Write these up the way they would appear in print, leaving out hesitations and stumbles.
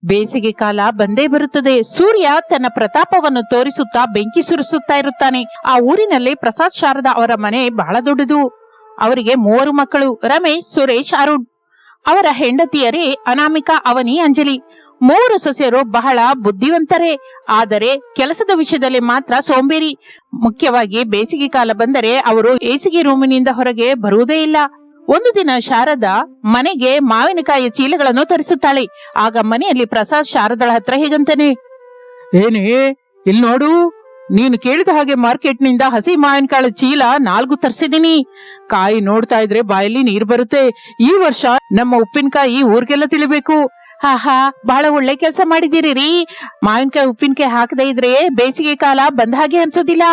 ಬೇಸಿಗೆ ಕಾಲ ಬಂದೇ ಬರುತ್ತದೆ. ಸೂರ್ಯ ತನ್ನ ಪ್ರತಾಪವನ್ನು ತೋರಿಸುತ್ತಾ ಬೆಂಕಿ ಸುರಿಸುತ್ತಾ ಇರುತ್ತಾನೆ. ಆ ಊರಿನಲ್ಲಿ ಪ್ರಸಾದ್ ಶಾರದಾ ಅವರ ಮನೆ ಬಹಳ ದೊಡ್ಡದು. ಅವರಿಗೆ 3 ಮಕ್ಕಳು: ರಮೇಶ್, ಸುರೇಶ್, ಅರುಣ್. ಅವರ ಹೆಂಡತಿಯರೇ ಅನಾಮಿಕಾ, ಅವನಿ, ಅಂಜಲಿ. 3 ಸೊಸೆಯರು ಬಹಳ ಬುದ್ಧಿವಂತರೇ, ಆದರೆ ಕೆಲಸದ ವಿಷಯದಲ್ಲಿ ಮಾತ್ರ ಸೋಂಬೇರಿ. ಮುಖ್ಯವಾಗಿ ಬೇಸಿಗೆ ಕಾಲ ಬಂದರೆ ಅವರು ಬೇಸಿಗೆ ರೂಮಿನಿಂದ ಹೊರಗೆ ಬರುವುದೇ ಇಲ್ಲ. ಒಂದು ದಿನ ಶಾರದಾ ಮನೆಗೆ ಮಾವಿನಕಾಯಿಯ ಚೀಲಗಳನ್ನು ತರಿಸುತ್ತಾಳೆ. ಆಗ ಮನೆಯಲ್ಲಿ ಪ್ರಸಾದ್ ಶಾರದಳ ಹತ್ರ ಹೀಗಂತಾನೆ: ಏನೇ, ಇಲ್ಲಿ ನೋಡು, ನೀನು ಕೇಳಿದ ಹಾಗೆ ಮಾರ್ಕೆಟ್ನಿಂದ ಹಸಿ ಮಾವಿನಕಾಯಿ ಚೀಲ 4 ತರಿಸಿದೀನಿ. ಕಾಯಿ ನೋಡ್ತಾ ಇದ್ರೆ ಬಾಯಲ್ಲಿ ನೀರ್ ಬರುತ್ತೆ. ಈ ವರ್ಷ ನಮ್ಮ ಉಪ್ಪಿನಕಾಯಿ ಊರ್ಗೆಲ್ಲ ತಿಳಿಬೇಕು. ಆಹಾ, ಬಹಳ ಒಳ್ಳೆ ಕೆಲಸ ಮಾಡಿದಿರಿ ರೀ. ಮಾವಿನಕಾಯಿ ಉಪ್ಪಿನಕಾಯಿ ಹಾಕದೇ ಇದ್ರೆ ಬೇಸಿಗೆ ಕಾಲ ಬಂದ ಹಾಗೆ ಅನ್ಸೋದಿಲ್ಲ.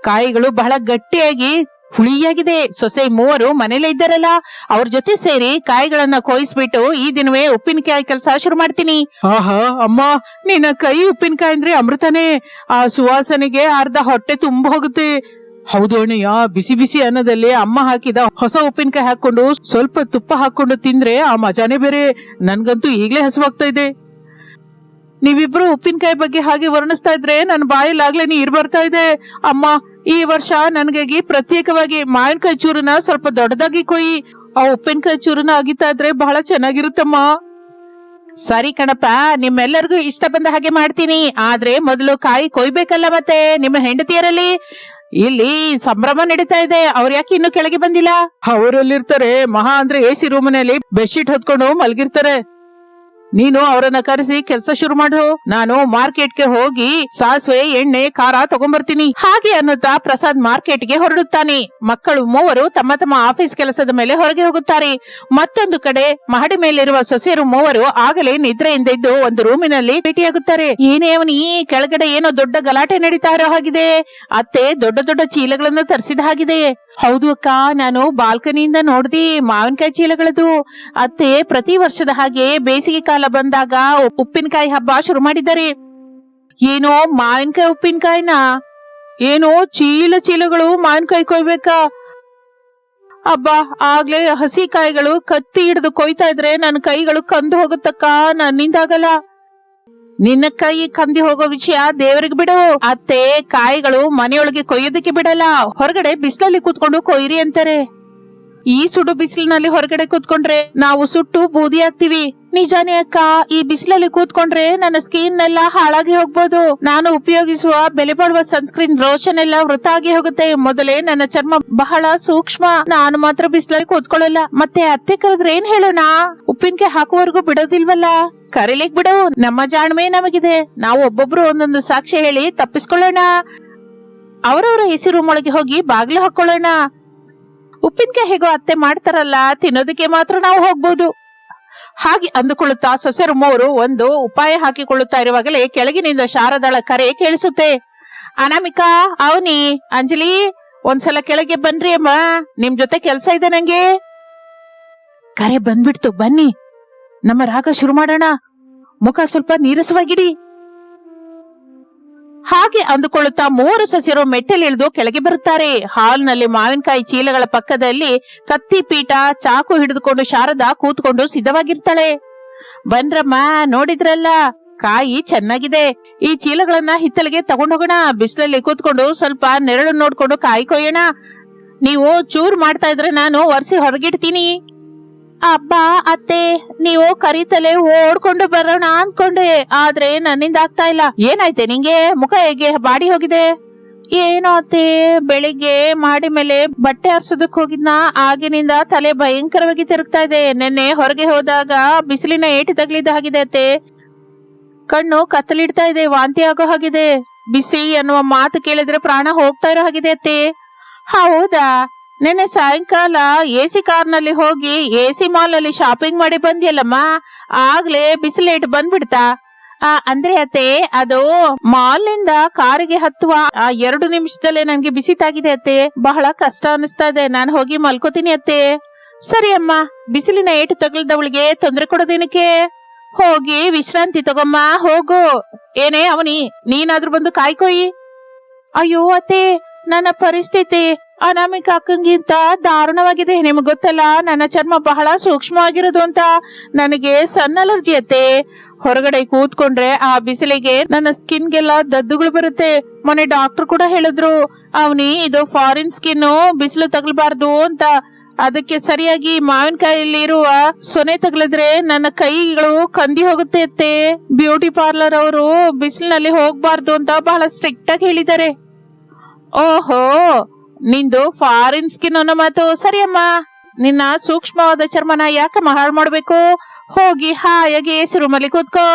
ಕಾಯಿಗಳು ಬಹಳ ಗಟ್ಟಿಯಾಗಿ ಹುಳಿಯಾಗಿದೆ. ಸೊಸೆ 3 ಮನೇಲೆ ಇದ್ದಾರಲ್ಲ, ಅವ್ರ ಜೊತೆ ಸೇರಿ ಕಾಯಿಗಳನ್ನ ಕೊಯ್ಸ್ಬಿಟ್ಟು ಈ ದಿನವೇ ಉಪ್ಪಿನಕಾಯಿ ಕೆಲಸ ಶುರು ಮಾಡ್ತೀನಿ. ಆಹಾ ಅಮ್ಮ, ನಿನ್ನ ಕೈ ಉಪ್ಪಿನಕಾಯಿ ಅಂದ್ರೆ ಅಮೃತನೇ. ಆ ಸುವಾಸನೆಗೆ ಅರ್ಧ ಹೊಟ್ಟೆ ತುಂಬ ಹೋಗುತ್ತೆ. ಹೌದು ಅಣ್ಣಯ್ಯ, ಬಿಸಿ ಬಿಸಿ ಅನ್ನದಲ್ಲಿ ಅಮ್ಮ ಹಾಕಿದ ಹೊಸ ಉಪ್ಪಿನಕಾಯಿ ಹಾಕೊಂಡು ಸ್ವಲ್ಪ ತುಪ್ಪ ಹಾಕೊಂಡು ತಿಂದ್ರೆ ಆ ಮಜಾನೇ ಬೇರೆ. ನನ್ಗಂತೂ ಈಗ್ಲೇ ಹಸುವಾಗ್ತಾ ಇದೆ. ನೀವಿಬ್ರು ಉಪ್ಪಿನಕಾಯಿ ಬಗ್ಗೆ ಹಾಗೆ ವರ್ಣಿಸ್ತಾ ಇದ್ರೆ ನನ್ನ ಬಾಯಲ್ಲಾಗ್ಲೇ ನೀರ್ ಬರ್ತಾ ಇದೆ. ಅಮ್ಮ, ಈ ವರ್ಷ ನನ್ಗಾಗಿ ಪ್ರತ್ಯೇಕವಾಗಿ ಮಾವಿನಕಾಯಿ ಚೂರನ್ನ ಸ್ವಲ್ಪ ದೊಡ್ಡದಾಗಿ ಕೊಯ್ಯಿ. ಆ ಉಪ್ಪಿನಕಾಯಿ ಚೂರನ್ನ ಅಗಿತಾ ಇದ್ರೆ ಬಹಳ ಚೆನ್ನಾಗಿರುತ್ತಮ್ಮ. ಸರಿ ಕಣಪ್ಪ, ನಿಮ್ಮೆಲ್ಲರಿಗೂ ಇಷ್ಟ ಬಂದ ಹಾಗೆ ಮಾಡ್ತೀನಿ. ಆದ್ರೆ ಮೊದಲು ಕಾಯಿ ಕೊಯ್ಬೇಕಲ್ಲ. ಮತ್ತೆ ನಿಮ್ಮ ಹೆಂಡತಿಯರಲ್ಲಿ ಇಲ್ಲಿ ಸಂಭ್ರಮ ನಡೀತಾ ಇದೆ. ಅವ್ರು ಯಾಕೆ ಇನ್ನು ಕೆಳಗೆ ಬಂದಿಲ್ಲ? ಅವರಲ್ಲಿರ್ತಾರೆ. ಮಹಾ ಅಂದ್ರೆ AC ರೂಮಿನಲ್ಲಿ ಬೆಡ್ಶೀಟ್ ಹೊತ್ಕೊಂಡು ಮಲಗಿರ್ತಾರೆ. ನೀನು ಅವರನ್ನ ಕರೆಸಿ ಕೆಲಸ ಶುರು ಮಾಡು. ನಾನು ಮಾರ್ಕೆಟ್ಗೆ ಹೋಗಿ ಸಾಸಿವೆ, ಎಣ್ಣೆ, ಖಾರ ತಗೊಂಡ್ಬರ್ತೀನಿ. ಹಾಗೆ ಅನ್ನುತ್ತಾ ಪ್ರಸಾದ್ ಮಾರ್ಕೆಟ್ಗೆ ಹೊರಡುತ್ತಾನೆ. ಮಕ್ಕಳು 3 ತಮ್ಮ ತಮ್ಮ ಆಫೀಸ್ ಕೆಲಸದ ಮೇಲೆ ಹೊರಗೆ ಹೋಗುತ್ತಾರೆ. ಮತ್ತೊಂದು ಕಡೆ ಮಹಡಿ ಮೇಲಿರುವ ಸೊಸೆಯರು 3 ಆಗಲೇ ನಿದ್ರೆಯಿಂದ ಇದ್ದು ಒಂದು ರೂಮಿನಲ್ಲಿ ಭೇಟಿಯಾಗುತ್ತಾರೆ. ಏನೇ ಅವನಿ, ಕೆಳಗಡೆ ಏನೋ ದೊಡ್ಡ ಗಲಾಟೆ ನಡೀತಾ ಇರೋ ಹಾಗಿದೆ. ಅತ್ತೆ ದೊಡ್ಡ ದೊಡ್ಡ ಚೀಲಗಳನ್ನು ತರಿಸಿದ ಹಾಗಿದೆ. ಹೌದು ಅಕ್ಕ, ನಾನು ಬಾಲ್ಕನಿಯಿಂದ ನೋಡ್ದಿ ಮಾವಿನಕಾಯಿ ಚೀಲಗಳದು. ಅತ್ತೆ ಪ್ರತಿ ವರ್ಷದ ಹಾಗೆ ಬೇಸಿಗೆ ಕಾಲ ಬಂದಾಗ ಉಪ್ಪಿನಕಾಯಿ ಹಬ್ಬ ಶುರು ಮಾಡಿದ್ದಾರೆ. ಏನೋ ಮಾವಿನಕಾಯಿ ಉಪ್ಪಿನಕಾಯಿನ? ಏನೋ ಚೀಲಗಳು ಮಾವಿನಕಾಯಿ ಕೊಯ್ಬೇಕಾ? ಅಬ್ಬಾ, ಆಗ್ಲೇ ಹಸಿ ಕಾಯಿಗಳು ಕತ್ತಿ ಹಿಡಿದು ಕೊಯ್ತಾ ಇದ್ರೆ ನನ್ನ ಕೈಗಳು ಕಂದು ಹೋಗುತ್ತಕ್ಕ. ನನ್ನಿಂದಾಗಲ್ಲ. ನಿನ್ನ ಕೈ ಕಂದಿ ಹೋಗೋ ವಿಷಯ ದೇವರಿಗೆ ಬಿಡು. ಅತ್ತೆ ಕಾಯಿಗಳು ಮನೆಯೊಳಗೆ ಕೊಯ್ಯೋದಕ್ಕೆ ಬಿಡಲ್ಲ. ಹೊರಗಡೆ ಬಿಸಿಲಲ್ಲಿ ಕೂತ್ಕೊಂಡು ಕೊಯ್ರಿ ಅಂತಾರೆ. ಈ ಸುಡು ಬಿಸಿಲಿನಲ್ಲಿ ಹೊರಗಡೆ ಕೂತ್ಕೊಂಡ್ರೆ ನಾವು ಸುಟ್ಟು ಬೂದಿ ಆಗ್ತೀವಿ. ನಿಜಾನೇ ಅಕ್ಕ, ಈ ಬಿಸಿಲಲ್ಲಿ ಕೂತ್ಕೊಂಡ್ರೆ ನನ್ನ ಸ್ಕಿನ್ ಎಲ್ಲ ಹಾಳಾಗಿ ಹೋಗ್ಬೋದು. ನಾನು ಉಪಯೋಗಿಸುವ ಬೆಲೆ ಬಾಳುವ ಸನ್ಸ್ಕ್ರೀನ್ ಲೋಷನ್ ಎಲ್ಲ ವೃಥ ಆಗಿ ಹೋಗುತ್ತೆ. ಮೊದಲೇ ನನ್ನ ಚರ್ಮ ಬಹಳ ಸೂಕ್ಷ್ಮ. ನಾನು ಮಾತ್ರ ಬಿಸಿಲಲ್ಲಿ ಕೂತ್ಕೊಳ್ಳಲ್ಲ. ಮತ್ತೆ ಅತ್ತೆ ಕರೆದ್ರೆ ಏನ್ ಹೇಳೋಣ? ಉಪ್ಪಿನಕಾಯಿ ಹಾಕುವವರೆಗೂ ಬಿಡೋದಿಲ್ವಲ್ಲ. ಕರೀಲಿಕ್ ಬಿಡು, ನಮ್ಮ ಜಾಣ್ಮೆ ನಮಗಿದೆ. ನಾವು ಒಬ್ಬೊಬ್ರು ಒಂದೊಂದು ಸಾಕ್ಷಿ ಹೇಳಿ ತಪ್ಪಿಸ್ಕೊಳ್ಳೋಣ. ಅವರವರ AC ರೂಮ್ ಒಳಗೆ ಹೋಗಿ ಬಾಗಿಲು ಹಾಕೊಳ್ಳೋಣ. ಉಪ್ಪಿನಕಾಯಿ ಹೇಗೋ ಅತ್ತೆ ಮಾಡ್ತಾರಲ್ಲ, ತಿನ್ನೋದಕ್ಕೆ ಮಾತ್ರ ನಾವು ಹೋಗ್ಬೋದು. ಹಾಗೆ ಅಂದುಕೊಳ್ಳುತ್ತಾ ಸೊಸೆರು 3 ಒಂದು ಉಪಾಯ ಹಾಕಿಕೊಳ್ಳುತ್ತಾ ಇರುವಾಗಲೇ ಕೆಳಗಿನಿಂದ ಶಾರದಾಳ ಕರೆ ಕೇಳಿಸುತ್ತೆ. ಅನಾಮಿಕಾ, ಅವನಿ, ಅಂಜಲಿ, ಒಂದ್ಸಲ ಕೆಳಗೆ ಬನ್ರಿ ಅಮ್ಮ, ನಿಮ್ ಜೊತೆ ಕೆಲ್ಸ ಇದೆ ನಂಗೆ. ಕರೆ ಬಂದ್ಬಿಡ್ತು, ಬನ್ನಿ, ನಮ್ಮ ರಾಗ ಶುರು ಮಾಡೋಣ. ಮುಖ ಸ್ವಲ್ಪ ನೀರಸವಾಗಿಡಿ. ಹಾಗೆ ಅಂದುಕೊಳ್ಳುತ್ತಾ 3 ಸೊಸೆಯರು ಮೆಟ್ಟಲಿಳಿದು ಕೆಳಗೆ ಬರುತ್ತಾರೆ. ಹಾಲ್ನಲ್ಲಿ ಮಾವಿನಕಾಯಿ ಚೀಲಗಳ ಪಕ್ಕದಲ್ಲಿ ಕತ್ತಿ, ಪೀಠ, ಚಾಕು ಹಿಡಿದುಕೊಂಡು ಶಾರದಾ ಕೂತ್ಕೊಂಡು ಸಿದ್ಧವಾಗಿರ್ತಾಳೆ. ಬನ್ರಮ್ಮ, ನೋಡಿದ್ರಲ್ಲ, ಕಾಯಿ ಚೆನ್ನಾಗಿದೆ. ಈ ಚೀಲಗಳನ್ನ ಹಿತ್ತಲಿಗೆ ತಗೊಂಡೋಗೋಣ. ಬಿಸಿಲಲ್ಲಿ ಕೂತ್ಕೊಂಡು ಸ್ವಲ್ಪ ನೆರಳು ನೋಡ್ಕೊಂಡು ಕಾಯಿ ಕೊಯ್ಯೋಣ. ನೀವು ಚೂರ್ ಮಾಡ್ತಾ ಇದ್ರೆ ನಾನು ಒರೆಸಿ ಹೊರಗಿಡ್ತೀನಿ. ಅಬ್ಬಾ ಅತ್ತೆ, ನೀವು ಕರಿತಲೆ ಓಡ್ಕೊಂಡು ಬರೋಣ ಅನ್ಕೊಂಡೆ, ಆದ್ರೆ ನನ್ನಿಂದ ಆಗ್ತಾ ಇಲ್ಲ. ಏನಾಯ್ತೆ ನಿಂಗೆ? ಮುಖ ಹೇಗೆ ಬಾಡಿ ಹೋಗಿದೆ? ಏನೋ ಅತ್ತೆ, ಬೆಳಿಗ್ಗೆ ಮಾಡಿ ಮೇಲೆ ಬಟ್ಟೆ ಆರ್ಸೋದಕ್ ಹೋಗಿದ್ನ, ಆಗಿನಿಂದ ತಲೆ ಭಯಂಕರವಾಗಿ ತಿರುಗ್ತಾ ಇದೆ. ನೆನ್ನೆ ಹೊರಗೆ ಹೋದಾಗ ಬಿಸಿಲಿನ ಏಟು ತಗಲಿದ ಹಾಗಿದೆ ಅತ್ತೆ. ಕಣ್ಣು ಕತ್ತಲಿಡ್ತಾ ಇದೆ, ವಾಂತಿ ಆಗೋ ಹಾಗಿದೆ. ಬಿಸಿ ಅನ್ನುವ ಮಾತು ಕೇಳಿದ್ರೆ ಪ್ರಾಣ ಹೋಗ್ತಾ ಇರೋ ಹಾಗಿದೆ ಅತ್ತೆ. ಹೌದಾ? ನೆನ್ನೆ ಸಾಯಂಕಾಲ AC ಕಾರ್ನಲ್ಲಿ ಹೋಗಿ AC ಮಾಲ್ ಅಲ್ಲಿ ಶಾಪಿಂಗ್ ಮಾಡಿ ಬಂದಿಯಲ್ಲಮ್ಮ, ಆಗ್ಲೇ ಬಿಸಿಲೇಟ್ ಬಂದ್ಬಿಡ್ತಾ? ಅಂದ್ರೆ ಅತ್ತೆ, ಅದು ಮಾಲ್ ನಿಂದ ಕಾರಿಗೆ ಹತ್ತುವ 2 ನಿಮಿಷದಲ್ಲೇ ನನ್ಗೆ ಬಿಸಿ ತಾಗಿದೆ ಅತ್ತೆ. ಬಹಳ ಕಷ್ಟ ಅನಿಸ್ತಾ ಇದೆ. ನಾನು ಹೋಗಿ ಮಲ್ಕೋತೀನಿ ಅತ್ತೆ. ಸರಿ ಅಮ್ಮ, ಬಿಸಿಲಿನ ಏಟು ತಗಲ್ದವಳಿಗೆ ತೊಂದರೆ ಕೊಡೋದೇನಕ್ಕೆ? ಹೋಗಿ ವಿಶ್ರಾಂತಿ ತಗೊಮ್ಮ, ಹೋಗು. ಏನೇ ಅವನಿ, ನೀನಾದ್ರೂ ಬಂದು ಕಾಯ್ಕೊಯ್ಯಿ. ಅಯ್ಯೋ ಅತ್ತೆ, ನನ್ನ ಪರಿಸ್ಥಿತಿ ಅನಾಮಿಕ ಅಕ್ಕಂಗಿಂತ ದಾರುಣವಾಗಿದೆ. ನಿಮಗ್ ಗೊತ್ತಲ್ಲ, ನನ್ನ ಚರ್ಮ ಬಹಳ ಸೂಕ್ಷ್ಮವಾಗಿರೋದು ಅಂತ. ನನಗೆ ಸನ್ ಅಲರ್ಜಿ ಅತ್ತೆ. ಹೊರಗಡೆ ಕೂತ್ಕೊಂಡ್ರೆ ಆ ಬಿಸಿಲಿಗೆ ನನ್ನ ಸ್ಕಿನ್ಗೆಲ್ಲ ದದ್ದುಗಳು ಬರುತ್ತೆ. ಮೊನ್ನೆ ಡಾಕ್ಟರ್ ಕೂಡ ಹೇಳಿದ್ರು, ಅವನಿ ಇದು ಫಾರಿನ್ ಸ್ಕಿನ್, ಬಿಸಿಲು ತಗಲ್ಬಾರ್ದು ಅಂತ. ಅದಕ್ಕೆ ಸರಿಯಾಗಿ ಮಾವಿನಕಾಯಲ್ಲಿ ಇರುವ ಸೊನೆ ತಗಲಿದ್ರೆ ನನ್ನ ಕೈಗಳು ಕಂದಿ ಹೋಗುತ್ತೆ ಅತ್ತೆ. ಬ್ಯೂಟಿ ಪಾರ್ಲರ್ ಅವರು ಬಿಸಿಲಿನಲ್ಲಿ ಹೋಗ್ಬಾರ್ದು ಅಂತ ಬಹಳ ಸ್ಟ್ರಿಕ್ಟ್ ಆಗಿ ಹೇಳಿದ್ದಾರೆ. ಓಹೋ, ನಿಂದು ಫಾರಿನ್ ಸ್ಕಿನ್ ಅನ್ನೋ ಮಾತು ಸರಿ ಅಮ್ಮ. ನಿನ್ನ ಸೂಕ್ಷ್ಮವಾದ ಚರ್ಮನ ಯಾಕಮ್ಮ ಹಾಳು ಮಾಡ್ಬೇಕು? ಹೋಗಿ ಹಾಯಾಗಿ ಎಸಿ ರೂಮಲ್ಲಿ ಕೂತ್ಕೋ.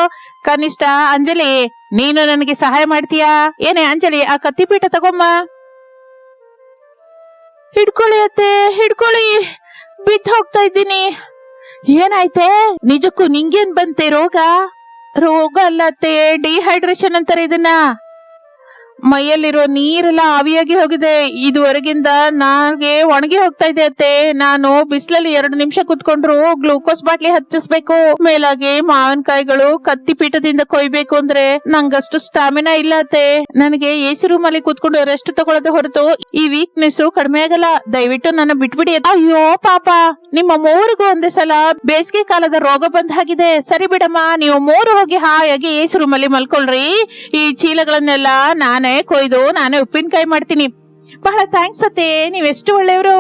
ಕನಿಷ್ಠ ಅಂಜಲಿ, ನೀನು ನನಗೆ ಸಹಾಯ ಮಾಡ್ತೀಯಾ? ಏನೇ ಅಂಜಲಿ, ಆ ಕತ್ತಿಪೀಠ ತಗೊಮ್ಮ. ಹಿಡ್ಕೊಳ್ಳಿ ಅತ್ತೆ, ಹಿಡ್ಕೊಳ್ಳಿ. ಬಿದ್ದು ಹೋಗ್ತಾ ಇದ್ದೀನಿ. ಏನಾಯ್ತೆ? ನಿಜಕ್ಕೂ ನಿಂಗೇನ್ ಬಂತೆ ರೋಗ? ರೋಗ ಅಲ್ಲ ಅತ್ತೆ, ಡಿಹೈಡ್ರೇಷನ್ ಅಂತಾರೆ ಇದನ್ನ. ಮೈಯಲ್ಲಿರೋ ನೀರೆಲ್ಲ ಆವಿಯಾಗಿ ಹೋಗಿದೆ. ಇದುವರೆಗಿಂದ ನನಗೆ ಒಣಗಿ ಹೋಗ್ತಾ ಇದೆ ಅತ್ತೆ. ನಾನು ಬಿಸಿಲಲ್ಲಿ 2 ನಿಮಿಷ ಕುತ್ಕೊಂಡ್ರು ಗ್ಲೂಕೋಸ್ ಬಾಟ್ಲಿ ಹಚ್ಚಿಸ್ಬೇಕು. ಮೇಲಾಗಿ ಮಾವಿನಕಾಯಿಗಳು ಕತ್ತಿ ಪೀಠದಿಂದ ಕೊಯ್ಬೇಕು ಅಂದ್ರೆ ನಂಗಷ್ಟು ಸ್ಟಾಮಿನಾ ಇಲ್ಲ ಅತ್ತೆ. ನನಗೆ ಎಸಿ ರೂಮ್ ಅಲ್ಲಿ ಕುತ್ಕೊಂಡು ರೆಸ್ಟ್ ತಗೊಳ್ಳೋದು ಹೊರತು ಈ ವೀಕ್ನೆಸ್ ಕಡಿಮೆ ಆಗಲ್ಲ. ದಯವಿಟ್ಟು ನನ್ನ ಬಿಟ್ಬಿಡಿ. ಅಯ್ಯೋ ಪಾಪ, ನಿಮ್ಮ ಮೂರಿಗೂ ಒಂದೇ ಸಲ ಬೇಸಿಗೆ ಕಾಲದ ರೋಗ ಬಂದ ಹಾಗಿದೆ. ಸರಿ ಬಿಡಮ್ಮ, ನೀವು 3 ಹೋಗಿ ಹಾಯಾಗಿ ಎಸಿ ರೂಮ್ ಅಲ್ಲಿ ಮಲ್ಕೊಳ್ರಿ. ಈ ಚೀಲಗಳನ್ನೆಲ್ಲ ನಾನೇ ಕೊಯ್ದು ನಾನೇ ಉಪ್ಪಿನಕಾಯಿ ಮಾಡ್ತೀನಿ. ಬಹಳ ಥ್ಯಾಂಕ್ಸ್ ಅತ್ತೆ, ನೀವೆಷ್ಟು ಒಳ್ಳೆಯವರು.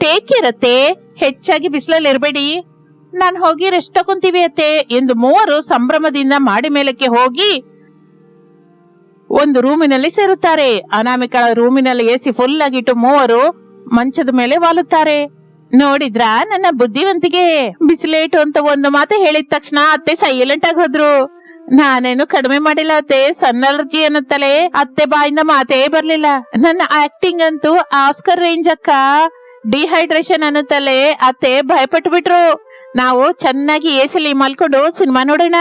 ಟೇಕ್ ಕೇರ್ ಅತ್ತೆ, ಹೆಚ್ಚಾಗಿ ಬಿಸಿಲಲ್ಲಿ ಇರಬೇಡಿ. ನಾನು ಹೋಗಿ ರೆಸ್ಟ್ ತಗೊಂತೀವಿ ಅತ್ತೆ ಎಂದು 3 ಸಂಭ್ರಮದಿಂದ ಮಾಡಿ ಮೇಲಕ್ಕೆ ಹೋಗಿ ಒಂದು ರೂಮಿನಲ್ಲಿ ಸೇರುತ್ತಾರೆ. ಅನಾಮಿಕಳ ರೂಮಿನಲ್ಲಿ ಎಸಿ ಫುಲ್ ಆಗಿಟ್ಟು 3 ಮಂಚದ ಮೇಲೆ ವಾಲುತ್ತಾರೆ. ನೋಡಿದ್ರ ನನ್ನ ಬುದ್ಧಿವಂತಿಗೆ? ಬಿಸಿಲೇಟು ಅಂತ ಒಂದು ಮಾತು ಹೇಳಿದ ತಕ್ಷಣ ಅತ್ತೆ ಸೈಲೆಂಟ್ ಆಗಿ ಹೋದ್ರು. ನಾನೇನು ಕಡಿಮೆ ಮಾಡಿಲ್ಲ ಅತ್ತೆ, ಸನ್ ಅಲರ್ಜಿ ಅನ್ನತ್ತಲೆ ಅತ್ತೆ ಬಾಯಿಂದ ಮಾತೇ ಬರ್ಲಿಲ್ಲ. ನನ್ನ ಆಕ್ಟಿಂಗ್ ಅಂತೂ ಆಸ್ಕರ್ ರೇಂಜ್ ಅಕ್ಕ. ಡಿಹೈಡ್ರೇಷನ್ ಅನ್ನತ್ತಲೆ ಅತ್ತೆ ಭಯಪಟ್ಟು ಬಿಟ್ರು. ನಾವು ಚೆನ್ನಾಗಿ ಎಸಿಲಿ ಮಲ್ಕೊಂಡು ಸಿನಿಮಾ ನೋಡೋಣ.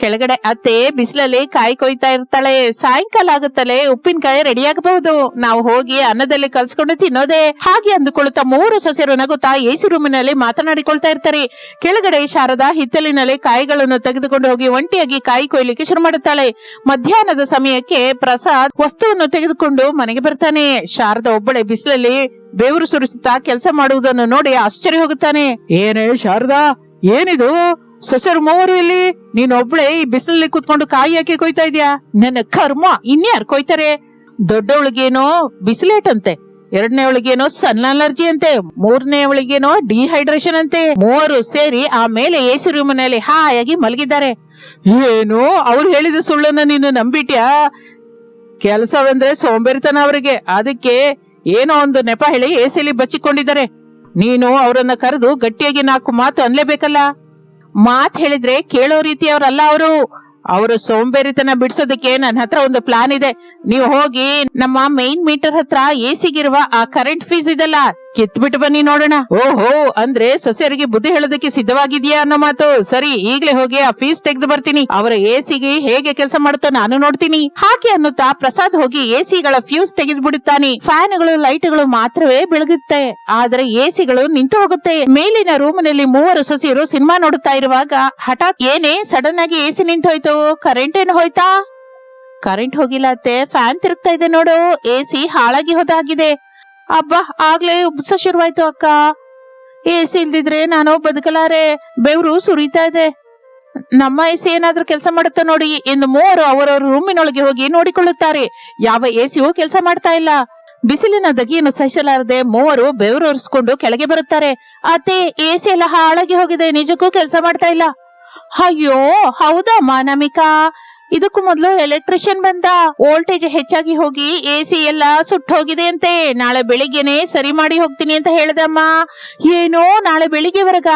ಕೆಳಗಡೆ ಅತ್ತೆ ಬಿಸಿಲಲ್ಲಿ ಕಾಯಿ ಕೊಯ್ತಾ ಇರ್ತಾಳೆ. ಸಾಯಂಕಾಲ ಆಗುತ್ತಲೇ ಉಪ್ಪಿನಕಾಯಿ ರೆಡಿ ಆಗಬಹುದು. ನಾವು ಹೋಗಿ ಅನ್ನದಲ್ಲಿ ಕಲ್ಸ್ಕೊಂಡು ತಿನ್ನೋದೆ. ಹಾಗೆ ಅಂದುಕೊಳ್ಳುತ್ತಾ 3 ಸೊಸೆರು ನಗುತ್ತಾ ಎಸಿ ರೂಮಿನಲ್ಲಿ ಮಾತನಾಡಿಕೊಳ್ತಾ ಇರ್ತಾರೆ. ಕೆಳಗಡೆ ಶಾರದಾ ಹಿತ್ತಲಿನಲ್ಲಿ ಕಾಯಿಗಳನ್ನು ತೆಗೆದುಕೊಂಡು ಹೋಗಿ ಒಂಟಿಯಾಗಿ ಕಾಯಿ ಕೊಯ್ಲಿಕ್ಕೆ ಶುರು ಮಾಡುತ್ತಾಳೆ. ಮಧ್ಯಾಹ್ನದ ಸಮಯಕ್ಕೆ ಪ್ರಸಾದ್ ವಸ್ತುವನ್ನು ತೆಗೆದುಕೊಂಡು ಮನೆಗೆ ಬರ್ತಾನೆ. ಶಾರದಾ ಒಬ್ಬಳೆ ಬಿಸಿಲಲ್ಲಿ ಬೆವರು ಸುರಿಸುತ್ತಾ ಕೆಲಸ ಮಾಡುವುದನ್ನು ನೋಡಿ ಆಶ್ಚರ್ಯ ಹೋಗುತ್ತಾನೆ. ಏನೇ ಶಾರದಾ, ಏನಿದು? ಸೊಸೆರು 3 ಇಲ್ಲಿ, ನೀನೊಬ್ಳೆ ಈ ಬಿಸಿಲಲ್ಲಿ ಕೂತ್ಕೊಂಡು ಕಾಯಿ ಯಾಕೆ ಕೊಯ್ತಾ ಇದ್ಯಾ? ನನ್ನ ಕರ್ಮ, ಇನ್ಯಾರು ಕೊಯ್ತಾರೆ? ದೊಡ್ಡವಳಿಗೇನೋ ಬಿಸಿಲೇಟ್ ಅಂತೆ, 2ನೇವಳಿಗೇನೋ ಸನ್ ಅಲರ್ಜಿ ಅಂತೆ, 3ನೇವಳಿಗೇನೋ ಡಿಹೈಡ್ರೇಷನ್ ಅಂತೆ. 3 ಸೇರಿ ಆಮೇಲೆ ಎಸಿ ರೂಮಿನಲ್ಲಿ ಹಾಯಾಗಿ ಮಲಗಿದ್ದಾರೆ. ಏನು, ಅವ್ರು ಹೇಳಿದ ಸುಳ್ಳನ್ನ ನೀನು ನಂಬಿಟ್ಯಾ? ಕೆಲಸವೆಂದ್ರೆ ಸೋಂಬೇರಿತನ ಅವರಿಗೆ. ಅದಕ್ಕೆ ಏನೋ ಒಂದು ನೆಪ ಹೇಳಿ ಎಸಿಲಿ ಬಚ್ಚಿಕೊಂಡಿದ್ದಾರೆ. ನೀನು ಅವರನ್ನ ಕರೆದು ಗಟ್ಟಿಯಾಗಿ 4 ಮಾತು ಅನ್ಲೇಬೇಕಲ್ಲ. ಮಾತ್ ಹೇಳಿದ್ರೆ ಕೇಳೋ ರೀತಿಯವ್ರಲ್ಲ ಅವರು ಸೋಂಬೇರಿತನ ಬಿಡ್ಸೋದಕ್ಕೆ ನನ್ನ ಹತ್ರ ಒಂದು ಪ್ಲಾನ್ ಇದೆ. ನೀವು ಹೋಗಿ ನಮ್ಮ ಮೈನ್ ಮೀಟರ್ ಹತ್ರ ಎಸಿಗಿರುವ ಆ ಕರೆಂಟ್ ಫೀಸ್ ಇದೆಲ್ಲ ಕಿತ್ಬಿಟ್ಟು ಬನ್ನಿ ನೋಡೋಣ. ಓಹೋ, ಅಂದ್ರೆ ಸೊಸೆಯರಿಗೆ ಬುದ್ಧಿ ಹೇಳೋದಕ್ಕೆ ಸಿದ್ಧವಾಗಿದ್ಯಾ ಅನ್ನೋ ಮಾತು. ಸರಿ, ಈಗ್ಲೇ ಹೋಗಿ ಆ ಫೀಸ್ ತೆಗೆದು ಬರ್ತೀನಿ. ಅವರ ಎಸಿಗೆ ಹೇಗೆ ಕೆಲಸ ಮಾಡುತ್ತೋ ನಾನು ನೋಡ್ತೀನಿ. ಹಾಗೆ ಅನ್ನುತ್ತಾ ಪ್ರಸಾದ್ ಹೋಗಿ ಎಸಿಗಳ ಫ್ಯೂಸ್ ತೆಗೆದು ಬಿಡುತ್ತಾನೆ. ಫ್ಯಾನ್ಗಳು ಲೈಟ್ಗಳು ಮಾತ್ರವೇ ಬೆಳಗುತ್ತೆ, ಆದ್ರೆ ಎಸಿಗಳು ನಿಂತು ಹೋಗುತ್ತೆ. ಮೇಲಿನ ರೂಮಿನಲ್ಲಿ 3 ಸೊಸೆಯರು ಸಿನಿಮಾ ನೋಡುತ್ತಾ ಇರುವಾಗ ಹಠಾತ್ ಏನೇ ಸಡನ್ ಆಗಿ ಎಸಿ ನಿಂತು ಹೋಯ್ತು? ಕರೆಂಟ್ ಏನು ಹೋಯ್ತಾ? ಕರೆಂಟ್ ಹೋಗಿಲ್ಲ ಅತ್ತೆ, ಫ್ಯಾನ್ ತಿರುಗ್ತಾ ಇದೆ ನೋಡು. ಎಸಿ ಹಾಳಾಗಿ ಹೋದಾಗಿದೆ. ಅಬ್ಬಾ, ಆಗ್ಲೇ ಉಬ್ಸ ಶುರುವಾಯ್ತು ಅಕ್ಕ. ಎಸಿ ಇಲ್ದಿದ್ರೆ ನಾನು ಬದುಕಲಾರೆ. ಬೆವರು ಸುರಿತಾ ಇದೆ. ನಮ್ಮ ಎಸಿ ಏನಾದ್ರೂ ಕೆಲಸ ಮಾಡುತ್ತಾ ನೋಡಿ ಎಂದು 3 ಅವರವರ ರೂಮಿನೊಳಗೆ ಹೋಗಿ ನೋಡಿಕೊಳ್ಳುತ್ತಾರೆ. ಯಾವ ಎಸಿಯೂ ಕೆಲಸ ಮಾಡ್ತಾ ಇಲ್ಲ. ಬಿಸಿಲಿನ ದಗಿಯನ್ನು ಸಹಿಸಲಾರದೆ 3 ಬೆವರೊರೆಸ್ಕೊಂಡು ಕೆಳಗೆ ಬರುತ್ತಾರೆ. ಅತ್ತೆ, ಎಸಿ ಎಲ್ಲ ಹಾಳಾಗಿ ಹೋಗಿದೆ, ನಿಜಕ್ಕೂ ಕೆಲಸ ಮಾಡ್ತಾ ಇಲ್ಲ. ಅಯ್ಯೋ ಹೌದಮ್ಮ ನಮಿಕಾ, ಇದಕ್ಕೂ ಮೊದಲು ಎಲೆಕ್ಟ್ರಿಷಿಯನ್ ಬಂದ. ವೋಲ್ಟೇಜ್ ಹೆಚ್ಚಾಗಿ ಹೋಗಿ ಎಸಿ ಎಲ್ಲ ಸುಟ್ಟು ಹೋಗಿದೆ ಅಂತೆ. ನಾಳೆ ಬೆಳಿಗ್ಗೆನೆ ಸರಿ ಮಾಡಿ ಹೋಗ್ತೀನಿ ಅಂತ ಹೇಳ್ದಮ್ಮ. ಏನೋ ನಾಳೆ ಬೆಳಿಗ್ಗೆವರೆಗ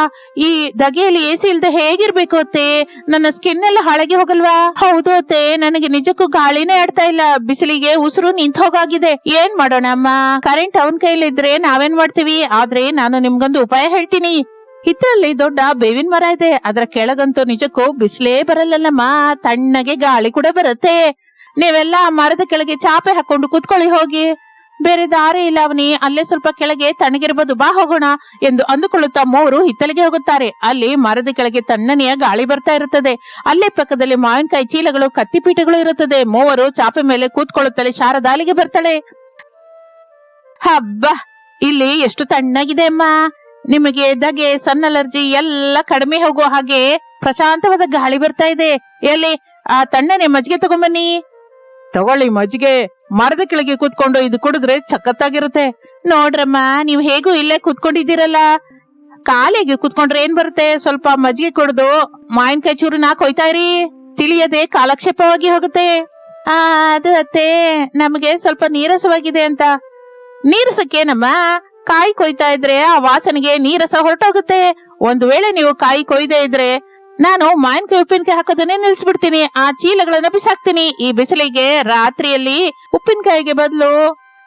ಈ ದಗೆಯಲ್ಲಿ ಎಸಿ ಇಲ್ದೆ ಹೇಗಿರ್ಬೇಕು ಅತ್ತೆ? ನನ್ನ ಸ್ಕಿನ್ ಎಲ್ಲ ಹಾಳಾಗಿ ಹೋಗಲ್ವಾ? ಹೌದು ಅತ್ತೆ, ನನಗೆ ನಿಜಕ್ಕೂ ಗಾಳಿನೇ ಆಡ್ತಾ ಇಲ್ಲ. ಬಿಸಿಲಿಗೆ ಉಸಿರು ನಿಂತ ಹೋಗಾಗಿದೆ. ಏನ್ ಮಾಡೋಣ ಅಮ್ಮ? ಕರೆಂಟ್ ಅವನ್ ಕೈಲಿದ್ರೆ ನಾವೇನ್ ಮಾಡ್ತೀವಿ? ಆದ್ರೆ ನಾನು ನಿಮ್ಗೊಂದು ಉಪಾಯ ಹೇಳ್ತೀನಿ. ಹಿತ್ತಲಲ್ಲಿ ದೊಡ್ಡ ಬೇವಿನ ಮರ ಇದೆ. ಅದರ ಕೆಳಗಂತೂ ನಿಜಕ್ಕೂ ಬಿಸಿಲೇ ಬರಲ್ಲಮ್ಮ, ತಣ್ಣಗೆ ಗಾಳಿ ಕೂಡ ಬರುತ್ತೆ. ನೀವೆಲ್ಲ ಮರದ ಕೆಳಗೆ ಚಾಪೆ ಹಾಕೊಂಡು ಕುತ್ಕೊಳ್ಳಿ ಹೋಗಿ. ಬೇರೆ ದಾರಿ ಇಲ್ಲ ಅವನಿ, ಅಲ್ಲೇ ಸ್ವಲ್ಪ ಕೆಳಗೆ ತಣ್ಣಗಿರ್ಬೋದು, ಬಾ ಹೋಗೋಣ ಎಂದು ಅಂದುಕೊಳ್ಳುತ್ತಾ 3 ಹಿತ್ತಲಿಗೆ ಹೋಗುತ್ತಾರೆ. ಅಲ್ಲಿ ಮರದ ಕೆಳಗೆ ತಣ್ಣನೆಯ ಗಾಳಿ ಬರ್ತಾ ಇರುತ್ತದೆ. ಅಲ್ಲೇ ಪಕ್ಕದಲ್ಲಿ ಮಾವಿನಕಾಯಿ ಚೀಲಗಳು, ಕತ್ತಿಪೀಠಗಳು ಇರುತ್ತದೆ. 3 ಚಾಪೆ ಮೇಲೆ ಕೂತ್ಕೊಳ್ಳುತ್ತಲೇ ಶಾರದಾ ಅಲ್ಲಿಗೆ ಬರ್ತಾಳೆ. ಹಬ್ಬ, ಇಲ್ಲಿ ಎಷ್ಟು ತಣ್ಣಗಿದೆ ಅಮ್ಮ. ನಿಮಗೆ ಧಗೆ, ಸನ್ ಅಲರ್ಜಿ ಎಲ್ಲ ಕಡಿಮೆ ಹೋಗೋ ಹಾಗೆ ಪ್ರಶಾಂತವಾದ ಗಾಳಿ ಬರ್ತಾ ಇದೆ. ಎಲ್ಲಿ ಆ ತಣ್ಣನೆ ಮಜ್ಜಿಗೆ ತಗೊಂಬನ್ನಿ. ತಗೊಳ್ಳಿ ಮಜ್ಜಿಗೆ. ಮರದ ಕೆಳಗೆ ಕೂತ್ಕೊಂಡು ಇದು ಕುಡಿದ್ರೆ ಸಖತ್ತಾಗಿರುತ್ತೆ. ನೋಡ್ರಮ್ಮ, ನೀವ್ ಹೇಗೂ ಇಲ್ಲೇ ಕೂತ್ಕೊಂಡಿದ್ದೀರಲ್ಲ, ಕಾಲಿಗೆ ಕೂತ್ಕೊಂಡ್ರೆ ಏನ್ ಬರುತ್ತೆ? ಸ್ವಲ್ಪ ಮಜ್ಜಿಗೆ ಕುಡ್ದು ಮಾವಿನಕಾಯಿ ಚೂರನ್ನ ಕೊಯ್ತಾ ಇರಿ. ತಿಳಿಯದೆ ಕಾಲಕ್ಷೇಪವಾಗಿ ಹೋಗುತ್ತೆ. ಅದು ಅತ್ತೆ, ನಮಗೆ ಸ್ವಲ್ಪ ನೀರಸವಾಗಿದೆ ಅಂತ. ನೀರಸಕ್ಕೇನಮ್ಮ? ಕಾಯಿ ಕೊಯ್ತಾ ಇದ್ರೆ ಆ ವಾಸನೆಗೆ ನೀರಸ ಹೊರಟೋಗುತ್ತೆ. ಒಂದು ವೇಳೆ ನೀವು ಕಾಯಿ ಕೊಯ್ದೇ ಇದ್ರೆ ನಾನು ಮಾವಿನಕಾಯಿ ಉಪ್ಪಿನಕಾಯಿ ಹಾಕೋದನ್ನೇ ನಿಲ್ಸ್ಬಿಡ್ತೀನಿ. ಆ ಚೀಲಗಳನ್ನ ಬಿಸಾಕ್ತೀನಿ. ಈ ಬಿಸಿಲಿಗೆ ರಾತ್ರಿಯಲ್ಲಿ ಉಪ್ಪಿನಕಾಯಿಗೆ ಬದಲು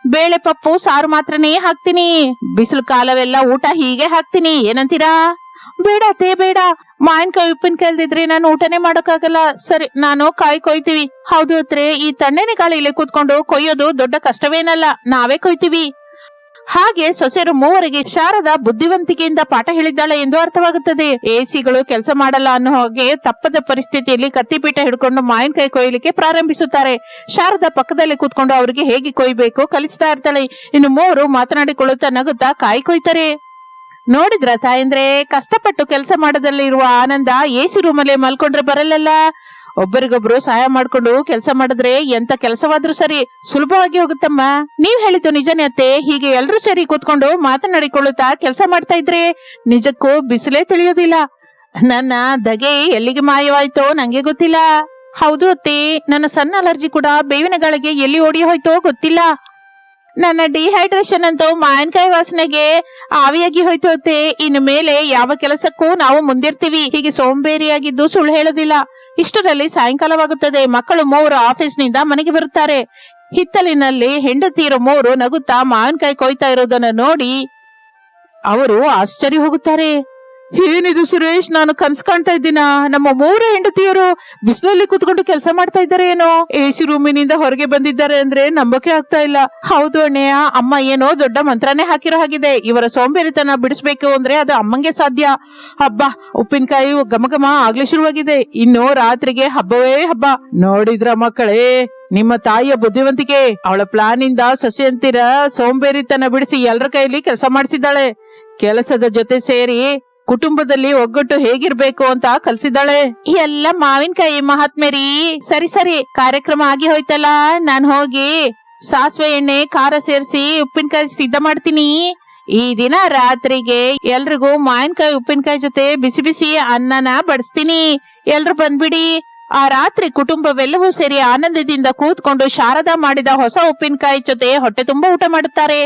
ಬೇಳೆ ಪಪ್ಪು ಸಾರು ಮಾತ್ರನೇ ಹಾಕ್ತೀನಿ. ಬಿಸಿಲು ಕಾಲವೆಲ್ಲ ಊಟ ಹೀಗೆ ಹಾಕ್ತೀನಿ. ಏನಂತೀರಾ? ಬೇಡ ಅತ್ತೆ, ಬೇಡ. ಮಾವಿನಕಾಯಿ ಉಪ್ಪಿನಕಾಯಿ ಇಲ್ದಿದ್ರೆ ನಾನು ಊಟನೇ ಮಾಡೋಕ್ಕಾಗಲ್ಲ. ಸರಿ, ನಾನು ಕಾಯಿ ಕೊಯ್ತೀವಿ. ಹೌದು ಅತ್ರೆ, ಈ ತಣ್ಣನೆ ಗಾಳಿಯಲ್ಲಿ ಕೂತ್ಕೊಂಡು ಕೊಯ್ಯೋದು ದೊಡ್ಡ ಕಷ್ಟವೇನಲ್ಲ, ನಾವೇ ಕೊಯ್ತೀವಿ. ಹಾಗೆ ಸೊಸೆಯರು ಮೂವರಿಗೆ ಶಾರದಾ ಬುದ್ಧಿವಂತಿಕೆಯಿಂದ ಪಾಠ ಹೇಳಿದ್ದಾಳೆ ಎಂದು ಅರ್ಥವಾಗುತ್ತದೆ. ಎಸಿಗಳು ಕೆಲಸ ಮಾಡಲ್ಲ ಅನ್ನೋ ಹಾಗೆ ತಪ್ಪದ ಪರಿಸ್ಥಿತಿಯಲ್ಲಿ ಕತ್ತಿಪೀಠ ಹಿಡ್ಕೊಂಡು ಮಾವಿನಕಾಯಿ ಕೊಯ್ಯಲಿಕ್ಕೆ ಪ್ರಾರಂಭಿಸುತ್ತಾರೆ. ಶಾರದಾ ಪಕ್ಕದಲ್ಲಿ ಕೂತ್ಕೊಂಡು ಅವರಿಗೆ ಹೇಗೆ ಕೊಯ್ಬೇಕು ಕಲಿಸ್ತಾ ಇರ್ತಾಳೆ. ಇನ್ನು ಮೂವರು ಮಾತನಾಡಿಕೊಳ್ಳುತ್ತಾ ನಗುತ್ತಾ ಕಾಯಿ ಕೊಯ್ತಾರೆ. ನೋಡಿದ್ರ ತಾಯಂದ್ರೆ, ಕಷ್ಟಪಟ್ಟು ಕೆಲಸ ಮಾಡೋದ್ರಲ್ಲಿ ಇರುವ ಆನಂದ ಎಸಿ ರೂಮಲ್ಲೇ ಮಲ್ಕೊಂಡ್ರೆ ಬರಲ್ಲಲ್ಲ. ಒಬ್ಬರಿಗೊಬ್ರು ಸಹಾಯ ಮಾಡ್ಕೊಂಡು ಕೆಲಸ ಮಾಡಿದ್ರೆ ಎಂತ ಕೆಲಸವಾದ್ರೂ ಸರಿ ಸುಲಭವಾಗಿ ಹೋಗುತ್ತಮ್ಮ. ನೀವ್ ಹೇಳಿದ್ದು ನಿಜನೇ ಅತ್ತೆ. ಹೀಗೆ ಎಲ್ರೂ ಸೇರಿ ಕೂತ್ಕೊಂಡು ಮಾತನಾಡಿಕೊಳ್ಳುತ್ತಾ ಕೆಲಸ ಮಾಡ್ತಾ ಇದ್ರೆ ನಿಜಕ್ಕೂ ಬಿಸಿಲೇ ತಿಳಿಯೋದಿಲ್ಲ. ನನ್ನ ಧಗೆ ಎಲ್ಲಿಗೆ ಮಾಯವಾಯ್ತೋ ನಂಗೆ ಗೊತ್ತಿಲ್ಲ. ಹೌದು ಅತ್ತೆ, ನನ್ನ ಸಣ್ಣ ಅಲರ್ಜಿ ಕೂಡ ಬೇವಿನ ಗಾಳಿಗೆ ಎಲ್ಲಿ ಓಡಿ ಹೋಯ್ತೋ ಗೊತ್ತಿಲ್ಲ. ನನ್ನ ಡಿಹೈಡ್ರೇಷನ್ ಅಂತೂ ಮಾವಿನಕಾಯಿ ವಾಸನೆಗೆ ಆವಿಯಾಗಿ ಹೋಯ್ತು ಅತ್ತೆ. ಇನ್ನು ಮೇಲೆ ಯಾವ ಕೆಲಸಕ್ಕೂ ನಾವು ಮುಂದಿರ್ತೀವಿ. ಹೀಗೆ ಸೋಂಬೇರಿಯಾಗಿದ್ದು ಸುಳ್ಳು ಹೇಳೋದಿಲ್ಲ. ಇಷ್ಟರಲ್ಲಿ ಸಾಯಂಕಾಲವಾಗುತ್ತದೆ. ಮಕ್ಕಳು ಮೂವರು ಆಫೀಸ್ನಿಂದ ಮನೆಗೆ ಬರುತ್ತಾರೆ. ಹಿತ್ತಲಿನಲ್ಲಿ ಹೆಂಡತಿಯರು ಮೂವರು ನಗುತ್ತಾ ಮಾವಿನಕಾಯಿ ಕೊಯ್ತಾ ಇರೋದನ್ನ ನೋಡಿ ಅವರು ಆಶ್ಚರ್ಯ ಹೋಗುತ್ತಾರೆ. ಏನಿದು ಸುರೇಶ್, ನಾನು ಕನ್ಸ್ ಕಾಣ್ತಾ ಇದ್ದೀನ? ನಮ್ಮ ಮೂರು ಹೆಂಡತಿಯರು ಬಿಸಿಲಲ್ಲಿ ಕೂತ್ಕೊಂಡು ಕೆಲಸ ಮಾಡ್ತಾ ಇದ್ದಾರೆ ಏನೋ. ಎಸಿ ರೂಮಿನಿಂದ ಹೊರಗೆ ಬಂದಿದ್ದಾರೆ ಅಂದ್ರೆ ನಂಬಕೆ ಆಗ್ತಾ ಇಲ್ಲ. ಹೌದು ಅಣ್ಣಯ್ಯ, ಅಮ್ಮ ಏನೋ ದೊಡ್ಡ ಮಂತ್ರನೇ ಹಾಕಿರೋ ಹಾಗಿದೆ. ಇವರ ಸೋಂಬೇರಿತನ ಬಿಡಿಸ್ಬೇಕು ಅಂದ್ರೆ ಅದು ಅಮ್ಮಂಗೆ ಸಾಧ್ಯ. ಹಬ್ಬ, ಉಪ್ಪಿನಕಾಯಿ ಘಮಘಮ ಆಗ್ಲೇ ಶುರುವಾಗಿದೆ. ಇನ್ನು ರಾತ್ರಿಗೆ ಹಬ್ಬವೇ ಹಬ್ಬ. ನೋಡಿದ್ರ ಮಕ್ಕಳೇ, ನಿಮ್ಮ ತಾಯಿಯ ಬುದ್ಧಿವಂತಿಕೆ. ಅವಳ ಪ್ಲಾನ್ ಇಂದ ಸೊಸೆಯಂತಿರ ಸೋಂಬೇರಿತನ ಬಿಡಿಸಿ ಎಲ್ಲರ ಕೈಲಿ ಕೆಲಸ ಮಾಡಿಸಿದ್ದಾಳೆ. ಕೆಲಸದ ಜೊತೆ ಸೇರಿ ಕುಟುಂಬದಲ್ಲಿ ಒಗ್ಗಟ್ಟು ಹೇಗಿರ್ಬೇಕು ಅಂತ ಕಲ್ಸಿದ್ದಾಳೆ. ಎಲ್ಲ ಮಾವಿನಕಾಯಿ ಮಹಾತ್ಮೇರಿ. ಸರಿ ಸರಿ, ಕಾರ್ಯಕ್ರಮ ಆಗಿ ಹೋಯ್ತಲ್ಲ, ನಾನ್ ಹೋಗಿ ಸಾಸಿವೆ ಎಣ್ಣೆ ಖಾರ ಸೇರಿಸಿ ಉಪ್ಪಿನಕಾಯಿ ಸಿದ್ಧ ಮಾಡ್ತೀನಿ. ಈ ದಿನ ರಾತ್ರಿಗೆ ಎಲ್ರಿಗೂ ಮಾವಿನಕಾಯಿ ಉಪ್ಪಿನಕಾಯಿ ಜೊತೆ ಬಿಸಿ ಬಿಸಿ ಅನ್ನನ ಬಡಿಸ್ತೀನಿ. ಎಲ್ರು ಬಂದ್ಬಿಡಿ. ಆ ರಾತ್ರಿ ಕುಟುಂಬವೆಲ್ಲವೂ ಸೇರಿ ಆನಂದದಿಂದ ಕೂತ್ಕೊಂಡು ಶಾರದಾ ಮಾಡಿದ ಹೊಸ ಉಪ್ಪಿನಕಾಯಿ ಜೊತೆ ಹೊಟ್ಟೆ ತುಂಬಾ ಊಟ ಮಾಡುತ್ತಾರೆ.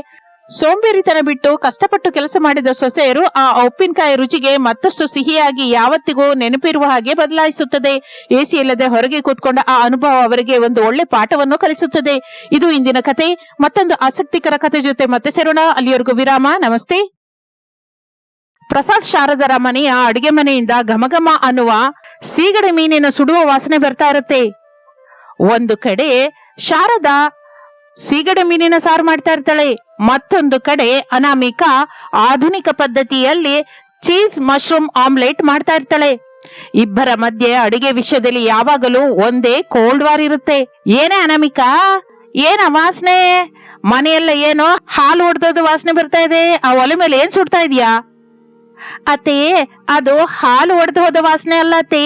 ಸೋಂಬೇರಿತನ ಬಿಟ್ಟು ಕಷ್ಟಪಟ್ಟು ಕೆಲಸ ಮಾಡಿದ ಸೊಸೆಯರು ಆ ಉಪ್ಪಿನಕಾಯಿ ರುಚಿಗೆ ಮತ್ತಷ್ಟು ಸಿಹಿಯಾಗಿ ಯಾವತ್ತಿಗೂ ನೆನಪಿರುವ ಹಾಗೆ ಬದಲಾಯಿಸುತ್ತದೆ. ಎಸಿ ಇಲ್ಲದೆ ಹೊರಗೆ ಕೂತ್ಕೊಂಡ ಆ ಅನುಭವ ಅವರಿಗೆ ಒಂದು ಒಳ್ಳೆ ಪಾಠವನ್ನು ಕಲಿಸುತ್ತದೆ. ಇದು ಇಂದಿನ ಕತೆ. ಮತ್ತೊಂದು ಆಸಕ್ತಿಕರ ಕತೆ ಜೊತೆ ಮತ್ತೆ ಸೇರೋಣ. ಅಲ್ಲಿಯವರೆಗೂ ವಿರಾಮ. ನಮಸ್ತೆ. ಪ್ರಸಾದ್ ಶಾರದರ ಮನೆಯ ಅಡಿಗೆ ಮನೆಯಿಂದ ಘಮಘಮ ಅನ್ನುವ ಸೀಗಡಿ ಮೀನಿನ ಸುಡುವ ವಾಸನೆ ಬರ್ತಾ ಇರುತ್ತೆ. ಒಂದು ಕಡೆ ಶಾರದಾ ಸೀಗಡಿ ಮೀನಿನ ಸಾರು ಮಾಡ್ತಾ ಇರ್ತಾಳೆ. ಮತ್ತೊಂದು ಕಡೆ ಅನಾಮಿಕಾ ಆಧುನಿಕ ಪದ್ಧತಿಯಲ್ಲಿ ಚೀಸ್ ಮಶ್ರೂಮ್ ಆಮ್ಲೆಟ್ ಮಾಡ್ತಾ ಇರ್ತಾಳೆ. ಇಬ್ಬರ ಮಧ್ಯೆ ಅಡಿಗೆ ವಿಷಯದಲ್ಲಿ ಯಾವಾಗಲೂ ಒಂದೇ ಕೋಲ್ಡ್ ವಾರ್ ಇರುತ್ತೆ. ಏನೇ ಅನಾಮಿಕಾ, ಏನ ವಾಸನೆ? ಮನೆಯಲ್ಲ ಏನೋ ಹಾಲು ಹೊಡೆದೋದು ವಾಸನೆ ಬರ್ತಾ ಇದೆ. ಆ ಒಲೆ ಮೇಲೆ ಏನ್ ಸುಡ್ತಾ ಇದೀಯಾ? ಅತ್ತೆ, ಅದು ಹಾಲು ಒಡೆದು ಹೋದ ವಾಸನೆ ಅಲ್ಲ ಅತ್ತೆ,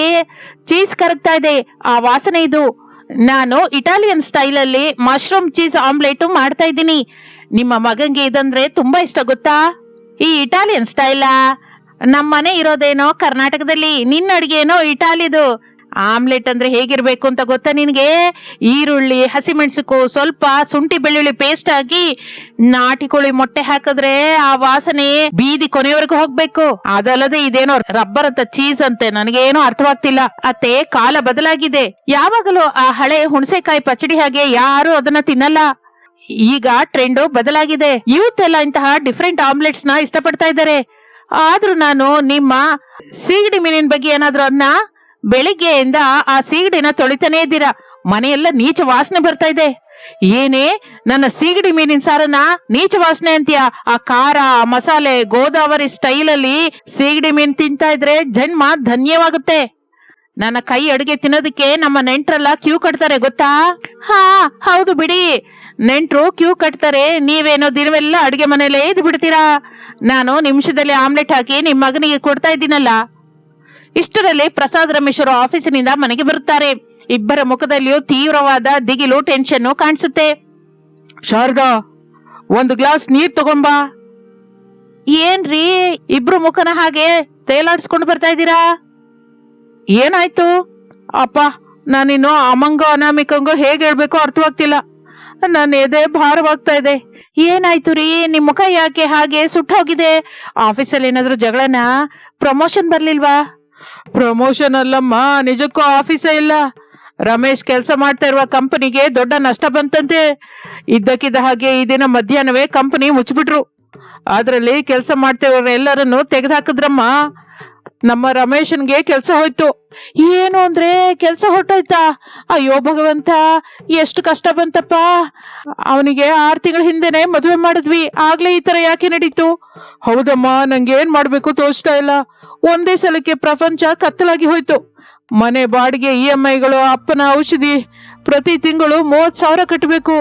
ಚೀಸ್ ಕರಗ್ತಾ ಇದೆ ಆ ವಾಸನೆ ಇದು. ನಾನು ಇಟಾಲಿಯನ್ ಸ್ಟೈಲ್ ಅಲ್ಲಿ ಮಶ್ರೂಮ್ ಚೀಸ್ ಆಮ್ಲೆಟ್ ಮಾಡ್ತಾ ಇದ್ದೀನಿ. ನಿಮ್ಮ ಮಗಂಗೆ ಇದಂದ್ರೆ ತುಂಬಾ ಇಷ್ಟ ಗೊತ್ತಾ? ಈ ಇಟಾಲಿಯನ್ ಸ್ಟೈಲಾ? ನಮ್ಮನೆ ಇರೋದೇನೋ ಕರ್ನಾಟಕದಲ್ಲಿ, ನಿನ್ನ ಅಡಿಗೆ ಏನೋ ಇಟಾಲಿದು. ಆಮ್ಲೆಟ್ ಅಂದ್ರೆ ಹೇಗಿರ್ಬೇಕು ಅಂತ ಗೊತ್ತಾ ನಿನ್ಗೆ? ಈರುಳ್ಳಿ, ಹಸಿಮೆಣಸು, ಸ್ವಲ್ಪ ಶುಂಠಿ ಬೆಳ್ಳುಳ್ಳಿ ಪೇಸ್ಟ್ ಹಾಕಿ ನಾಟಿ ಕೋಳಿ ಮೊಟ್ಟೆ ಹಾಕಿದ್ರೆ ಆ ವಾಸನೆ ಬೀದಿ ಕೊನೆಯವರೆಗೂ ಹೋಗ್ಬೇಕು. ಅದಲ್ಲದೆ ಇದೇನೋ ರಬ್ಬರ್ ಅಂತ ಚೀಸ್ ಅಂತೆ, ನನಗೇನೋ ಅರ್ಥವಾಗ್ತಿಲ್ಲ. ಅತ್ತೆ, ಕಾಲ ಬದಲಾಗಿದೆ. ಯಾವಾಗಲೂ ಆ ಹಳೆ ಹುಣಸೆಕಾಯಿ ಪಚಡಿ ಹಾಗೆ ಯಾರು ಅದನ್ನ ತಿನ್ನಲ್ಲ. ಈಗ ಟ್ರೆಂಡ್ ಬದಲಾಗಿದೆ. ಯೂತ್ ಎಲ್ಲ ಇಂತಹ ಡಿಫ್ರೆಂಟ್ ಆಮ್ಲೆಟ್ಸ್ ನ ಇಷ್ಟಪಡ್ತಾ ಇದ್ದಾರೆ. ಆದ್ರೂ ನಾನು ನಿಮ್ಮ ಸೀಗಡಿ ಮೀನಿನ ಬಗ್ಗೆ ಏನಾದ್ರು ಅದನ್ನ ಬೆಳಿಗ್ಗೆಯಿಂದ ಆ ಸೀಗಡಿನ ತೊಳಿತಾನೇ ಇದ್ದೀರಾ. ಮನೆಯೆಲ್ಲ ನೀಚ ವಾಸನೆ ಬರ್ತಾ ಇದೆ. ಏನೇ ನನ್ನ ಸೀಗಡಿ ಮೀನಿನ ಸಾರನ್ನ ನೀಚ ವಾಸನೆ ಅಂತೀಯ? ಆ ಖಾರ, ಮಸಾಲೆ, ಗೋದಾವರಿ ಸ್ಟೈಲ್ ಅಲ್ಲಿ ಸೀಗಡಿ ಮೀನ್ ತಿಂತಾ ಇದ್ರೆ ಜನ್ಮ ಧನ್ಯವಾಗುತ್ತೆ. ನನ್ನ ಕೈ ಅಡುಗೆ ತಿನ್ನೋದಕ್ಕೆ ನಮ್ಮ ನೆಂಟ್ರೆಲ್ಲ ಕ್ಯೂ ಕಟ್ತಾರೆ ಗೊತ್ತಾ? ಹಾ ಹೌದು ಬಿಡಿ, ನೆಂಟ್ರು ಕ್ಯೂ ಕಟ್ತಾರೆ, ನೀವೇನೋ ದಿನವೆಲ್ಲ ಅಡಿಗೆ ಮನೆಯಲ್ಲೇ ಇದ್ದು ಬಿಡ್ತೀರಾ. ನಾನು ನಿಮಿಷದಲ್ಲಿ ಆಮ್ಲೆಟ್ ಹಾಕಿ ನಿಮ್ ಮಗನಿಗೆ ಕೊಡ್ತಾ ಇದ್ದೀನಲ್ಲ. ಇಷ್ಟರಲ್ಲಿ ಪ್ರಸಾದ್ ರಮೇಶ್ವರ ಆಫೀಸಿನಿಂದ ಮನೆಗೆ ಬರುತ್ತಾರೆ. ಇಬ್ಬರ ಮುಖದಲ್ಲಿಯೂ ತೀವ್ರವಾದ ದಿಗಿಲು, ಟೆನ್ಷನ್ ಕಾಣಿಸುತ್ತೆ. ಶಾರದಾ, ಒಂದು ಗ್ಲಾಸ್ ನೀರ್ ತಗೊಂಬಾ. ಏನ್ರಿ ಇಬ್ರು ಮುಖನ ಹಾಗೆ ತೇಲಾಡ್ಸ್ಕೊಂಡು ಬರ್ತಾ ಇದ್ದೀರಾ? ಏನಾಯ್ತು? ಅಪ್ಪ, ನಾನಿನ್ನು ಅಮಂಗ ಅನಾಮಿಕಂಗೋ ಹೇಗೆ ಹೇಳ್ಬೇಕೋ ಅರ್ಥವಾಗ್ತಿಲ್ಲ. ನನ್ನ ಎದೆ ಭಾರವಾಗ್ತಾ ಇದೆ. ಏನಾಯ್ತು ರೀ? ನಿಮ್ ಮುಖ ಯಾಕೆ ಹಾಗೆ ಸುಟ್ಟೋಗಿದೆ? ಆಫೀಸಲ್ಲಿ ಏನಾದ್ರು ಜಗಳನ? ಪ್ರಮೋಷನ್ ಬರ್ಲಿಲ್ವಾ? ಪ್ರಮೋಷನ್ ಅಲ್ಲಮ್ಮ, ನಿಜಕ್ಕೂ ಆಫೀಸೇ ಇಲ್ಲ. ರಮೇಶ್ ಕೆಲಸ ಮಾಡ್ತಾ ಇರುವ ಕಂಪನಿಗೆ ದೊಡ್ಡ ನಷ್ಟ ಬಂತಂತೆ. ಇದ್ದಕ್ಕಿದ್ದ ಹಾಗೆ ಈ ದಿನ ಮಧ್ಯಾಹ್ನವೇ ಕಂಪನಿ ಮುಚ್ಚಿಬಿಟ್ರು. ಅದ್ರಲ್ಲಿ ಕೆಲಸ ಮಾಡ್ತಿರೋರೆಲ್ಲರನ್ನು ತೆಗೆದುಹಾಕಿದ್ರಮ್ಮ. ನಮ್ಮ ರಮೇಶನ್ಗೆ ಕೆಲಸ ಹೋಯ್ತು. ಏನು ಅಂದ್ರೆ ಕೆಲ್ಸ ಹೊಟ್ಟೋಯ್ತಾ? ಅಯ್ಯೋ ಭಗವಂತ, ಎಷ್ಟು ಕಷ್ಟ ಬಂತಪ್ಪ. ಅವನಿಗೆ 6 ತಿಂಗಳ ಹಿಂದೆನೆ ಮದುವೆ ಮಾಡಿದ್ವಿ. ಆಗ್ಲೇ ಈ ತರ ಯಾಕೆ ನಡೀತು? ಹೌದಮ್ಮ, ನಂಗೆ ಏನ್ ಮಾಡ್ಬೇಕು ತೋಚ್ತಾ ಇಲ್ಲ. ಒಂದೇ ಸಲಕ್ಕೆ ಪ್ರಪಂಚ ಕತ್ತಲಾಗಿ ಹೋಯ್ತು. ಮನೆ ಬಾಡಿಗೆ, EMIಗಳು, ಅಪ್ಪನ ಔಷಧಿ, ಪ್ರತಿ ತಿಂಗಳು 30,000 ಕಟ್ಟಬೇಕು.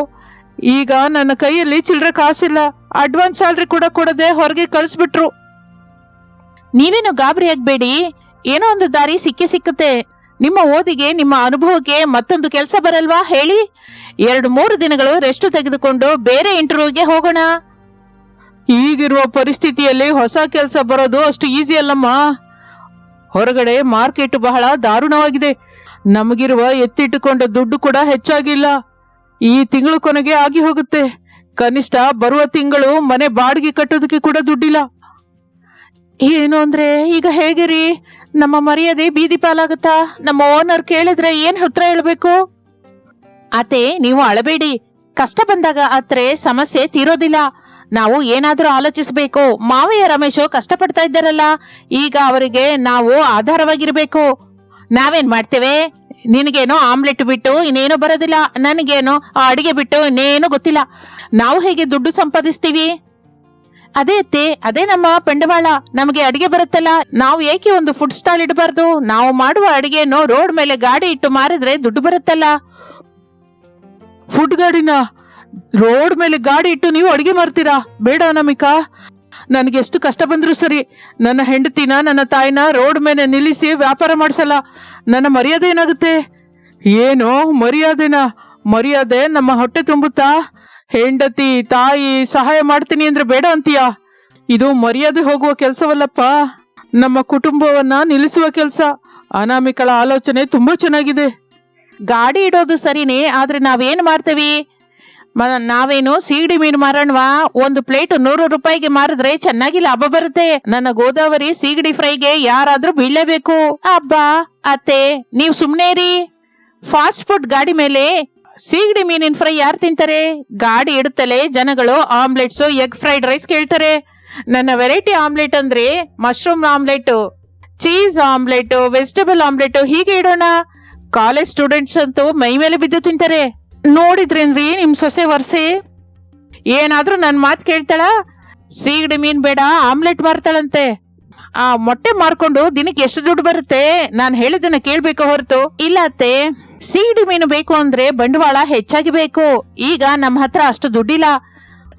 ಈಗ ನನ್ನ ಕೈಯಲ್ಲಿ ಚಿಲ್ಲರೆ ಕಾಸಿಲ್ಲ. ಅಡ್ವಾನ್ಸ್ ಸ್ಯಾಲ್ರಿ ಕೂಡ ಕೊಡದೆ ಹೊರಗೆ ಕಳಿಸ್ಬಿಟ್ರು. ನೀವೇನು ಗಾಬರಿ ಆಗ್ಬೇಡಿ, ಏನೋ ಒಂದು ದಾರಿ ಸಿಕ್ಕುತ್ತೆ. ನಿಮ್ಮ ಓದಿಗೆ, ನಿಮ್ಮ ಅನುಭವಕ್ಕೆ ಮತ್ತೊಂದು ಕೆಲಸ ಬರಲ್ವಾ ಹೇಳಿ? 2-3 ದಿನಗಳು ರೆಸ್ಟ್ ತೆಗೆದುಕೊಂಡು ಬೇರೆ ಇಂಟರ್ವ್ಯೂಗೆ ಹೋಗೋಣ. ಈಗಿರುವ ಪರಿಸ್ಥಿತಿಯಲ್ಲಿ ಹೊಸ ಕೆಲಸ ಬರೋದು ಅಷ್ಟು ಈಸಿ ಅಲ್ಲಮ್ಮ. ಹೊರಗಡೆ ಮಾರ್ಕೆಟ್ ಬಹಳ ದಾರುಣವಾಗಿದೆ. ನಮಗಿರುವ ಎತ್ತಿಟ್ಟುಕೊಂಡ ದುಡ್ಡು ಕೂಡ ಹೆಚ್ಚಾಗಿಲ್ಲ. ಈ ತಿಂಗಳು ಕೊನೆಗೆ ಆಗಿ ಹೋಗುತ್ತೆ. ಕನಿಷ್ಠ ಬರುವ ತಿಂಗಳು ಮನೆ ಬಾಡಿಗೆ ಕಟ್ಟೋದಕ್ಕೆ ಕೂಡ ದುಡ್ಡಿಲ್ಲ. ಏನು ಅಂದ್ರೆ ಈಗ ಹೇಗೆ ರೀ? ನಮ್ಮ ಮರ್ಯಾದೆ ಬೀದಿ ಪಾಲಾಗುತ್ತಾ? ನಮ್ಮ ಓನರ್ ಕೇಳಿದ್ರೆ ಏನ್ ಉತ್ತರ ಹೇಳ್ಬೇಕು? ಅತ್ತೆ, ನೀವು ಅಳಬೇಡಿ. ಕಷ್ಟ ಬಂದಾಗ ಅತ್ರೆ ಸಮಸ್ಯೆ ತೀರೋದಿಲ್ಲ. ನಾವು ಏನಾದ್ರೂ ಆಲೋಚಿಸಬೇಕು. ಮಾವಯ್ಯ ರಮೇಶು ಕಷ್ಟಪಡ್ತಾ ಇದ್ದಾರಲ್ಲ, ಈಗ ಅವರಿಗೆ ನಾವು ಆಧಾರವಾಗಿರ್ಬೇಕು. ನಾವೇನ್ ಮಾಡ್ತೇವೆ? ನಿನಗೇನೋ ಆಮ್ಲೆಟ್ ಬಿಟ್ಟು ಇನ್ನೇನು ಬರೋದಿಲ್ಲ, ನನಗೇನೋ ಅಡಿಗೆ ಬಿಟ್ಟು ಇನ್ನೇನು ಗೊತ್ತಿಲ್ಲ. ನಾವು ಹೇಗೆ ದುಡ್ಡು ಸಂಪಾದಿಸ್ತೀವಿ? ಅದೇ ಅತ್ತೆ, ಅದೇ ನಮ್ಮ ಬಂಡವಾಳ. ನಮಗೆ ಅಡಿಗೆ ಬರುತ್ತಲ್ಲ, ನಾವು ಏಕೆ ಒಂದು ಫುಡ್ ಸ್ಟಾಲ್ ಇಡಬಾರ್ದು? ನಾವು ಮಾಡುವ ಅಡಿಗೆನೋ ರೋಡ್ ಮೇಲೆ ಗಾಡಿ ಇಟ್ಟು ಮಾರಿದ್ರೆ ದುಡ್ಡು ಬರುತ್ತಲ್ಲ. ಫುಡ್ ಗಾಡಿನ ರೋಡ್ ಮೇಲೆ ಗಾಡಿ ಇಟ್ಟು ನೀವು ಅಡಿಗೆ ಮಾಡ್ತೀರಾ? ಬೇಡ ಅನಾಮಿಕಾ, ನನಗೆ ಎಷ್ಟು ಕಷ್ಟ ಬಂದ್ರು ಸರಿ, ನನ್ನ ಹೆಂಡತಿನ, ನನ್ನ ತಾಯಿನ ರೋಡ್ ಮೇಲೆ ನಿಲ್ಲಿಸಿ ವ್ಯಾಪಾರ ಮಾಡಿಸಲ್ಲ. ನನ್ನ ಮರ್ಯಾದೆ ಏನಾಗುತ್ತೆ? ಏನೋ ಮರ್ಯಾದೆನಾ? ಮರ್ಯಾದೆ ನಮ್ಮ ಹೊಟ್ಟೆ ತುಂಬುತ್ತಾ? ಹೆಂಡತಿ, ತಾಯಿ ಸಹಾಯ ಮಾಡ್ತೀನಿ ಅಂದ್ರೆ ಬೇಡ ಅಂತೀಯಾ? ಇದು ಮರ್ಯಾದೆ ಹೋಗುವ ಕೆಲಸವಲ್ಲಪ್ಪ, ನಮ್ಮ ಕುಟುಂಬವನ್ನ ನಿಲ್ಲಿಸುವ ಕೆಲಸ. ಅನಾಮಿಕಳ ಆಲೋಚನೆ ತುಂಬಾ ಚೆನ್ನಾಗಿದೆ. ಗಾಡಿ ಇಡೋದು ಸರಿನೇ, ಆದ್ರೆ ನಾವೇನ್ ಮಾಡ್ತೇವಿ? ನಾವೇನು ಸೀಗಡಿ ಮೀನು ಮಾರೋಣವಾ? ಒಂದು ಪ್ಲೇಟ್ 100 ರೂಪಾಯಿಗೆ ಮಾರಿದ್ರೆ ಚೆನ್ನಾಗಿ ಲಾಭ ಬರುತ್ತೆ. ನನ್ನ ಗೋದಾವರಿ ಸೀಗಡಿ ಫ್ರೈಗೆ ಯಾರಾದ್ರೂ ಬೀಳಲೇಬೇಕು. ಅಬ್ಬಾ ಅತ್ತೆ, ನೀವ್ ಸುಮ್ನೆ ರೀ. ಫಾಸ್ಟ್ ಫುಡ್ ಗಾಡಿ ಮೇಲೆ ಸೀಗಡಿ ಮೀನಿನ ಫ್ರೈ ಯಾರು ತಿಂತಾರೆ? ಗಾಡಿ ಇಡುತ್ತಲೇ ಜನಗಳು ಆಮ್ಲೆಟ್ಸ್, ಎಗ್ ಫ್ರೈಡ್ ರೈಸ್ ಕೇಳ್ತಾರೆ. ನನ್ನ ವೆರೈಟಿ ಆಮ್ಲೆಟ್ ಅಂದ್ರೆ mushroom omelette, cheese omelette, vegetable omelette ಹೀಗೆ ಇಡೋಣ. ಕಾಲೇಜ್ ಸ್ಟೂಡೆಂಟ್ಸ್ ಅಂತೂ ಮೈ ಮೇಲೆ ಬಿದ್ದು ತಿಂತಾರೆ. ನೋಡಿದ್ರೇನ್ರಿ ನಿಮ್ ಸೊಸೆ ವರ್ಷೆ? ಏನಾದ್ರೂ ನನ್ ಮಾತು ಕೇಳ್ತಾಳ? ಸೀಗಡಿ ಮೀನ್ ಬೇಡ, ಆಮ್ಲೆಟ್ ಮಾರ್ತಾಳಂತೆ. ಆ ಮೊಟ್ಟೆ ಮಾರ್ಕೊಂಡು ದಿನಕ್ಕೆ ಎಷ್ಟು ದುಡ್ಡು ಬರುತ್ತೆ? ನಾನು ಹೇಳಿದ್ದನ್ನ ಕೇಳ್ಬೇಕು ಹೊರತು. ಇಲ್ಲ ಅತ್ತೆ, ಸೀಗಡಿ ಮೀನು ಬೇಕು ಅಂದ್ರೆ ಬಂಡವಾಳ ಹೆಚ್ಚಾಗಿ ಬೇಕು. ಈಗ ನಮ್ಮ ಹತ್ರ ಅಷ್ಟು ದುಡ್ಡಿಲ್ಲ.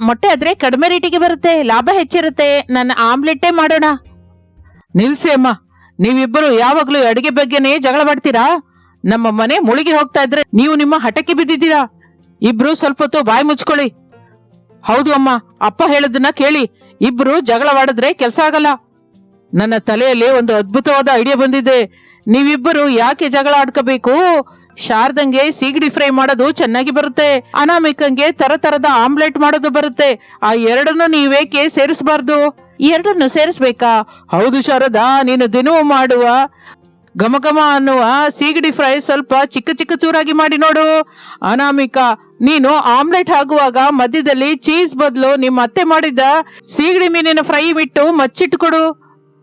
ಮೊಟ್ಟೆ ಆದ್ರೆ ಕಡಿಮೆ ರೇಟಿಗೆ ಬರುತ್ತೆ, ಲಾಭ ಹೆಚ್ಚಿರುತ್ತೆ. ನನ್ನ ಆಮ್ಲೆಟ್ಟೇ ಮಾಡೋಣ. ನಿಲ್ಸಿ ಅಮ್ಮ, ನೀವಿಬ್ಬರು ಯಾವಾಗ್ಲೂ ಅಡಿಗೆ ಬಗ್ಗೆನೇ ಜಗಳ ಮಾಡ್ತೀರಾ? ನಮ್ಮ ಮನೆ ಮುಳುಗಿ ಹೋಗ್ತಾ ಇದ್ರೆ ನೀವು ನಿಮ್ಮ ಹಠಕ್ಕೆ ಬಿದ್ದಿದ್ದೀರಾ. ಇಬ್ರು ಸ್ವಲ್ಪ ಹೊತ್ತು ಬಾಯಿ ಮುಚ್ಕೊಳ್ಳಿ. ಹೌದು ಅಮ್ಮ, ಅಪ್ಪ ಹೇಳೋದನ್ನ ಕೇಳಿ. ಇಬ್ರು ಜಗಳವಾಡಿದ್ರೆ ಕೆಲಸ ಆಗಲ್ಲ. ನನ್ನ ತಲೆಯಲ್ಲಿ ಒಂದು ಅದ್ಭುತವಾದ ಐಡಿಯಾ ಬಂದಿದೆ. ನೀವಿಬ್ಬರು ಯಾಕೆ ಜಗಳ ಆಡ್ಕೋಬೇಕು? ಶಾರದಂಗೆ ಸೀಗಡಿ ಫ್ರೈ ಮಾಡೋದು ಚೆನ್ನಾಗಿ ಬರುತ್ತೆ, ಅನಾಮಿಕಂಗೆ ತರತರದ ಆಮ್ಲೆಟ್ ಮಾಡೋದು ಬರುತ್ತೆ. ಆ ಎರಡನ್ನು ನೀವೇಕೆ ಸೇರಿಸಬಾರ್ದು? ಎರಡನ್ನು ಸೇರಿಸ್ಬೇಕಾ? ಹೌದು ಶಾರದಾ, ನೀನು ದಿನವೂ ಮಾಡುವ ಘಮಘಮ ಅನ್ನುವ ಸೀಗಡಿ ಫ್ರೈ ಸ್ವಲ್ಪ ಚಿಕ್ಕ ಚಿಕ್ಕ ಚೂರಾಗಿ ಮಾಡಿ ನೋಡು. ಅನಾಮಿಕಾ, ನೀನು ಆಮ್ಲೆಟ್ ಆಗುವಾಗ ಮಧ್ಯದಲ್ಲಿ ಚೀಸ್ ಬದಲು ನಿಮ್ಮ ಅತ್ತೆ ಮಾಡಿದ ಸೀಗಡಿ ಮೀನಿನ ಫ್ರೈ ಬಿಟ್ಟು ಮಚ್ಚಿಟ್ಕೊಡು.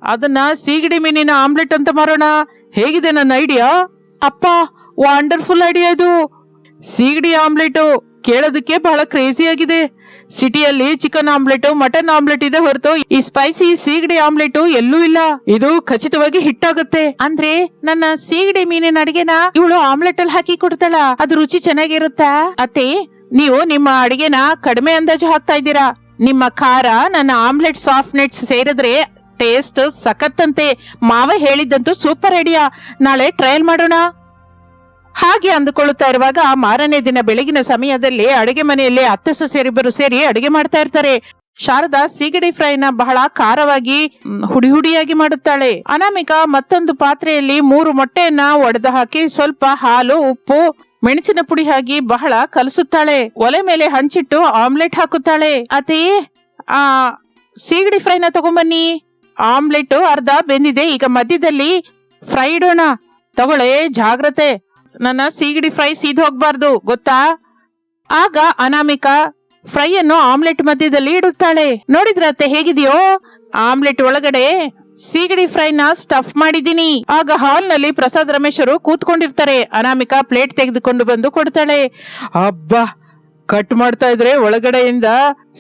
ಅದನ್ನ ಸೀಗಡಿ ಮೀನಿನ ಆಮ್ಲೆಟ್ ಅಂತ ಮಾರೋಣ. ಹೇಗಿದೆ ನನ್ನ ಐಡಿಯಾ? ಅಪ್ಪ, ವಂಡರ್ಫುಲ್ ಐಡಿಯಾ ಇದು. ಸೀಗಡಿ ಆಮ್ಲೆಟ್ ಕೇಳೋದಕ್ಕೆ ಬಹಳ ಕ್ರೇಜಿ ಆಗಿದೆ. ಸಿಟಿಯಲ್ಲಿ ಚಿಕನ್ ಆಮ್ಲೆಟ್, ಮಟನ್ ಆಮ್ಲೆಟ್ ಇದೆ ಹೊರತು ಈ ಸ್ಪೈಸಿ ಸೀಗಡಿ ಆಮ್ಲೆಟ್ ಎಲ್ಲೂ ಇಲ್ಲ. ಇದು ಖಚಿತವಾಗಿ ಹಿಟ್ ಆಗುತ್ತೆ. ಅಂದ್ರೆ ನನ್ನ ಸೀಗಡಿ ಮೀನಿನ ಅಡಿಗೆನ ಇವಳು ಆಮ್ಲೆಟ್ ಅಲ್ಲಿ ಹಾಕಿ ಕೊಡ್ತಾಳ? ಅದು ರುಚಿ ಚೆನ್ನಾಗಿರುತ್ತಾ? ಅತ್ತೆ, ನೀವು ನಿಮ್ಮ ಅಡಿಗೆನ ಕಡಿಮೆ ಅಂದಾಜು ಹಾಕ್ತಾ ಇದ್ದೀರಾ. ನಿಮ್ಮ ಖಾರ ನನ್ನ ಆಮ್ಲೆಟ್ ಸಾಫ್ಟ್ನೆಟ್ಸ್ ಸೇರಿದ್ರೆ ಟೇಸ್ಟ್ ಸಖತ್ತಂತೆ. ಮಾವ ಹೇಳಿದ್ದಂತೂ ಸೂಪರ್ ಐಡಿಯಾ. ನಾಳೆ ಟ್ರಯಲ್ ಮಾಡೋಣ. ಹಾಗೆ ಅಂದುಕೊಳ್ಳುತ್ತಾ ಇರುವಾಗ ಮಾರನೇ ದಿನ ಬೆಳಗಿನ ಸಮಯದಲ್ಲಿ ಅಡಿಗೆ ಮನೆಯಲ್ಲಿ ಅತ್ತೆ ಸೊಸೆಯರಿಬ್ಬರು ಸೇರಿ ಅಡಿಗೆ ಮಾಡ್ತಾ ಇರ್ತಾರೆ. ಶಾರದಾ ಸೀಗಡಿ ಫ್ರೈನ ಬಹಳ ಖಾರವಾಗಿ ಹುಡಿ ಹುಡಿಯಾಗಿ ಮಾಡುತ್ತಾಳೆ. ಅನಾಮಿಕಾ ಮತ್ತೊಂದು ಪಾತ್ರೆಯಲ್ಲಿ 3 ಮೊಟ್ಟೆಯನ್ನ ಒಡೆದು ಹಾಕಿ ಸ್ವಲ್ಪ ಹಾಲು, ಉಪ್ಪು, ಮೆಣಸಿನ ಪುಡಿ ಹಾಕಿ ಬಹಳ ಕಲಸುತ್ತಾಳೆ. ಒಲೆ ಮೇಲೆ ಹಂಚಿಟ್ಟು ಆಮ್ಲೆಟ್ ಹಾಕುತ್ತಾಳೆ. ಅದೇ ಸೀಗಡಿ ಫ್ರೈನ ತಗೊಂಬನ್ನಿ. ಆಮ್ಲೆಟ್ ಅರ್ಧ ಬೆಂದಿದೆ, ಈಗ ಮಧ್ಯದಲ್ಲಿ ಫ್ರೈ ಇಡೋಣ. ತಗೊಳ್ಳೆ, ಜಾಗ್ರತೆ, ನನ್ನ ಸೀಗಡಿ ಫ್ರೈ ಸೀದ್ ಹೋಗ್ಬಾರ್ದು ಗೊತ್ತಾ. ಆಗ ಅನಾಮಿಕಾ ಫ್ರೈ ಅನ್ನು ಆಮ್ಲೆಟ್ ಮಧ್ಯದಲ್ಲಿ ಇಡುತ್ತಾಳೆ. ನೋಡಿದ್ರತ್ತೆ ಹೇಗಿದೆಯೋ, ಆಮ್ಲೆಟ್ ಒಳಗಡೆ ಸೀಗಡಿ ಫ್ರೈನ ಸ್ಟಫ್ ಮಾಡಿದ್ದೀನಿ. ಆಗ ಹಾಲ್ ನಲ್ಲಿ ಪ್ರಸಾದ್ ರಮೇಶರು ಕೂತ್ಕೊಂಡಿರ್ತಾರೆ. ಅನಾಮಿಕಾ ಪ್ಲೇಟ್ ತೆಗೆದುಕೊಂಡು ಬಂದು ಕೊಡ್ತಾಳೆ. ಅಬ್ಬಾ, ಕಟ್ ಮಾಡ್ತಾ ಇದ್ರೆ ಒಳಗಡೆಯಿಂದ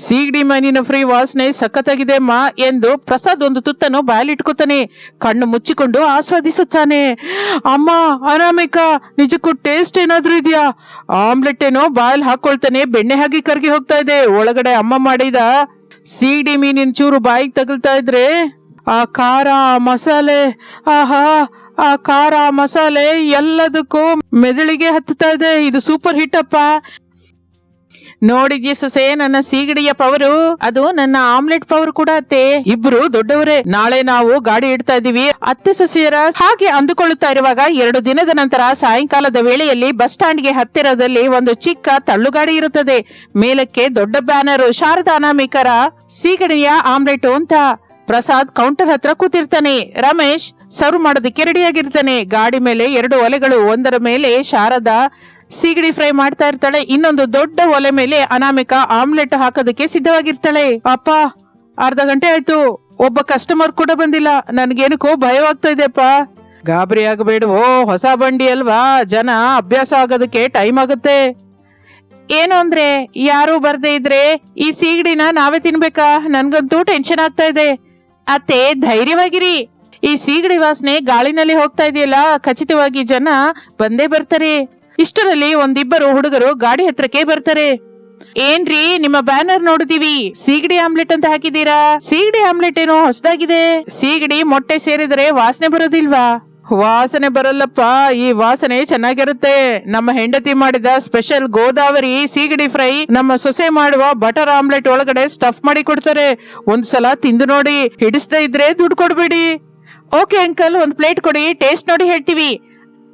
ಸೀಗಡಿ ಮೀನಿನ ಫ್ರೈ ವಾಸನೆ ಸಖತ್ತಾಗಿದೆ ಅಮ್ಮ ಎಂದು ಪ್ರಸಾದ್ ಒಂದು ತುತ್ತನ್ನು ಬಾಯಲ್ಲಿಟ್ಕೋತಾನೆ. ಕಣ್ಣು ಮುಚ್ಚಿಕೊಂಡು ಆಸ್ವಾದಿಸುತ್ತಾನೆ. ಅಮ್ಮ, ಅನಾಮಿಕಾ, ನಿಜಕ್ಕೂ ಟೇಸ್ಟ್ ಏನಾದ್ರೂ ಇದೆಯಾ? ಆಮ್ಲೆಟ್ ಏನೋ ಬಾಯಲ್ಲಿ ಹಾಕೊಳ್ತಾನೆ, ಬೆಣ್ಣೆ ಹಾಕಿ ಕರ್ಗಿ ಹೋಗ್ತಾ ಇದೆ. ಒಳಗಡೆ ಅಮ್ಮ ಮಾಡಿದ ಸೀಗಡಿ ಮೀನಿನ ಚೂರು ಬಾಯಿಗೆ ತಗಲ್ತಾ ಇದ್ರೆ ಆ ಖಾರ, ಮಸಾಲೆ, ಆಹಾ, ಆ ಖಾರ ಮಸಾಲೆ ಎಲ್ಲದಕ್ಕೂ ಮೆದುಳಿಗೆ ಹತ್ತುತ್ತಾ ಇದೆ. ಇದು ಸೂಪರ್ ಹಿಟ್ ಅಪ್ಪ. ನೋಡಿದ್ಯ ಸೊಸೆ, ನನ್ನ ಸೀಗಡಿಯ ಪವರು, ಅದು ನನ್ನ ಆಮ್ಲೆಟ್ ಪವರ್ ಕೂಡ ಅತ್ತೆ. ಇಬ್ರು ದೊಡ್ಡವರೇ. ನಾಳೆ ನಾವು ಗಾಡಿ ಇಡ್ತಾ ಇದೀವಿ. ಅತ್ತೆ ಸೊಸೆಯರ ಹಾಗೆ ಅಂದುಕೊಳ್ಳುತ್ತಾ ಇರುವಾಗ 2 ದಿನದ ನಂತರ ಸಾಯಂಕಾಲದ ವೇಳೆಯಲ್ಲಿ ಬಸ್ ಸ್ಟ್ಯಾಂಡ್ಗೆ ಹತ್ತಿರದಲ್ಲಿ ಒಂದು ಚಿಕ್ಕ ತಳ್ಳುಗಾಡಿ ಇರುತ್ತದೆ. ಮೇಲಕ್ಕೆ ದೊಡ್ಡ ಬ್ಯಾನರ್, ಶಾರದಾ ಅನಾಮಿಕರ ಸೀಗಡಿಯ ಆಮ್ಲೆಟ್ ಅಂತ. ಪ್ರಸಾದ್ ಕೌಂಟರ್ ಹತ್ರ ಕೂತಿರ್ತಾನೆ. ರಮೇಶ್ ಸರ್ವ್ ಮಾಡೋದಕ್ಕೆ ರೆಡಿಯಾಗಿರ್ತಾನೆ. ಗಾಡಿ ಮೇಲೆ 2 ಒಲೆಗಳು, ಒಂದರ ಮೇಲೆ ಶಾರದಾ ಸೀಗಡಿ ಫ್ರೈ ಮಾಡ್ತಾ ಇರ್ತಾಳೆ, ಇನ್ನೊಂದು ದೊಡ್ಡ ಒಲೆ ಮೇಲೆ ಅನಾಮಿಕಾ ಆಮ್ಲೆಟ್ ಹಾಕೋದಕ್ಕೆ ಸಿದ್ಧವಾಗಿರ್ತಾಳೆ. ಅಪ್ಪ, ಅರ್ಧ ಗಂಟೆ ಆಯ್ತು, ಒಬ್ಬ ಕಸ್ಟಮರ್ ಕೂಡ ಬಂದಿಲ್ಲ. ನನ್ಗೇನಕ್ಕೋ ಭಯವಾಗ್ತಾ ಇದೆಪ್ಪ. ಗಾಬರಿ ಆಗಬೇಡವೋ, ಹೊಸ ಬಂಡಿ ಅಲ್ವಾ, ಜನ ಅಭ್ಯಾಸ ಆಗೋದಕ್ಕೆ ಟೈಮ್ ಆಗುತ್ತೆ. ಏನು ಅಂದ್ರೆ ಯಾರು ಬರ್ದೇ ಇದ್ರೆ ಈ ಸೀಗಡಿನ ನಾವೇ ತಿನ್ಬೇಕಾ? ನನ್ಗಂತೂ ಟೆನ್ಷನ್ ಆಗ್ತಾ ಇದೆ. ಅತ್ತೆ, ಧೈರ್ಯವಾಗಿರಿ. ಈ ಸೀಗಡಿ ವಾಸನೆ ಗಾಳಿನಲ್ಲಿ ಹೋಗ್ತಾ ಇದೆಯಲ್ಲ, ಖಚಿತವಾಗಿ ಜನ ಬಂದೇ ಬರ್ತಾರೆ. ಇಷ್ಟರಲ್ಲಿ ಒಂದಿಬ್ಬರು ಹುಡುಗರು ಗಾಡಿ ಹತ್ರಕ್ಕೆ ಬರ್ತಾರೆ. ಏನ್ರಿ, ನಿಮ್ಮ ಬ್ಯಾನರ್ ನೋಡಿದೀವಿ, ಸೀಗಡಿ ಆಮ್ಲೆಟ್ ಅಂತ ಹಾಕಿದೀರಾ. ಸೀಗಡಿ ಆಮ್ಲೆಟ್ ಏನೋ ಹೊಸದಾಗಿದೆ. ಸೀಗಡಿ ಮೊಟ್ಟೆ ಸೇರಿದ್ರೆ ವಾಸನೆ ಬರೋದಿಲ್ವಾ? ವಾಸನೆ ಬರಲ್ಲಪ್ಪ, ಈ ವಾಸನೆ ಚೆನ್ನಾಗಿರುತ್ತೆ. ನಮ್ಮ ಹೆಂಡತಿ ಮಾಡಿದ ಸ್ಪೆಷಲ್ ಗೋದಾವರಿ ಸೀಗಡಿ ಫ್ರೈ ನಮ್ಮ ಸೊಸೆ ಮಾಡುವ ಬಟರ್ ಆಮ್ಲೆಟ್ ಒಳಗಡೆ ಸ್ಟಫ್ ಮಾಡಿ ಕೊಡ್ತಾರೆ. ಒಂದ್ಸಲ ತಿಂದು ನೋಡಿ, ಹಿಡಿಸ್ತಾ ಇದ್ರೆ ದುಡ್ಡು ಕೊಡ್ಬೇಡಿ. ಓಕೆ ಅಂಕಲ್, ಒಂದು ಪ್ಲೇಟ್ ಕೊಡಿ, ಟೇಸ್ಟ್ ನೋಡಿ ಹೇಳ್ತೀವಿ.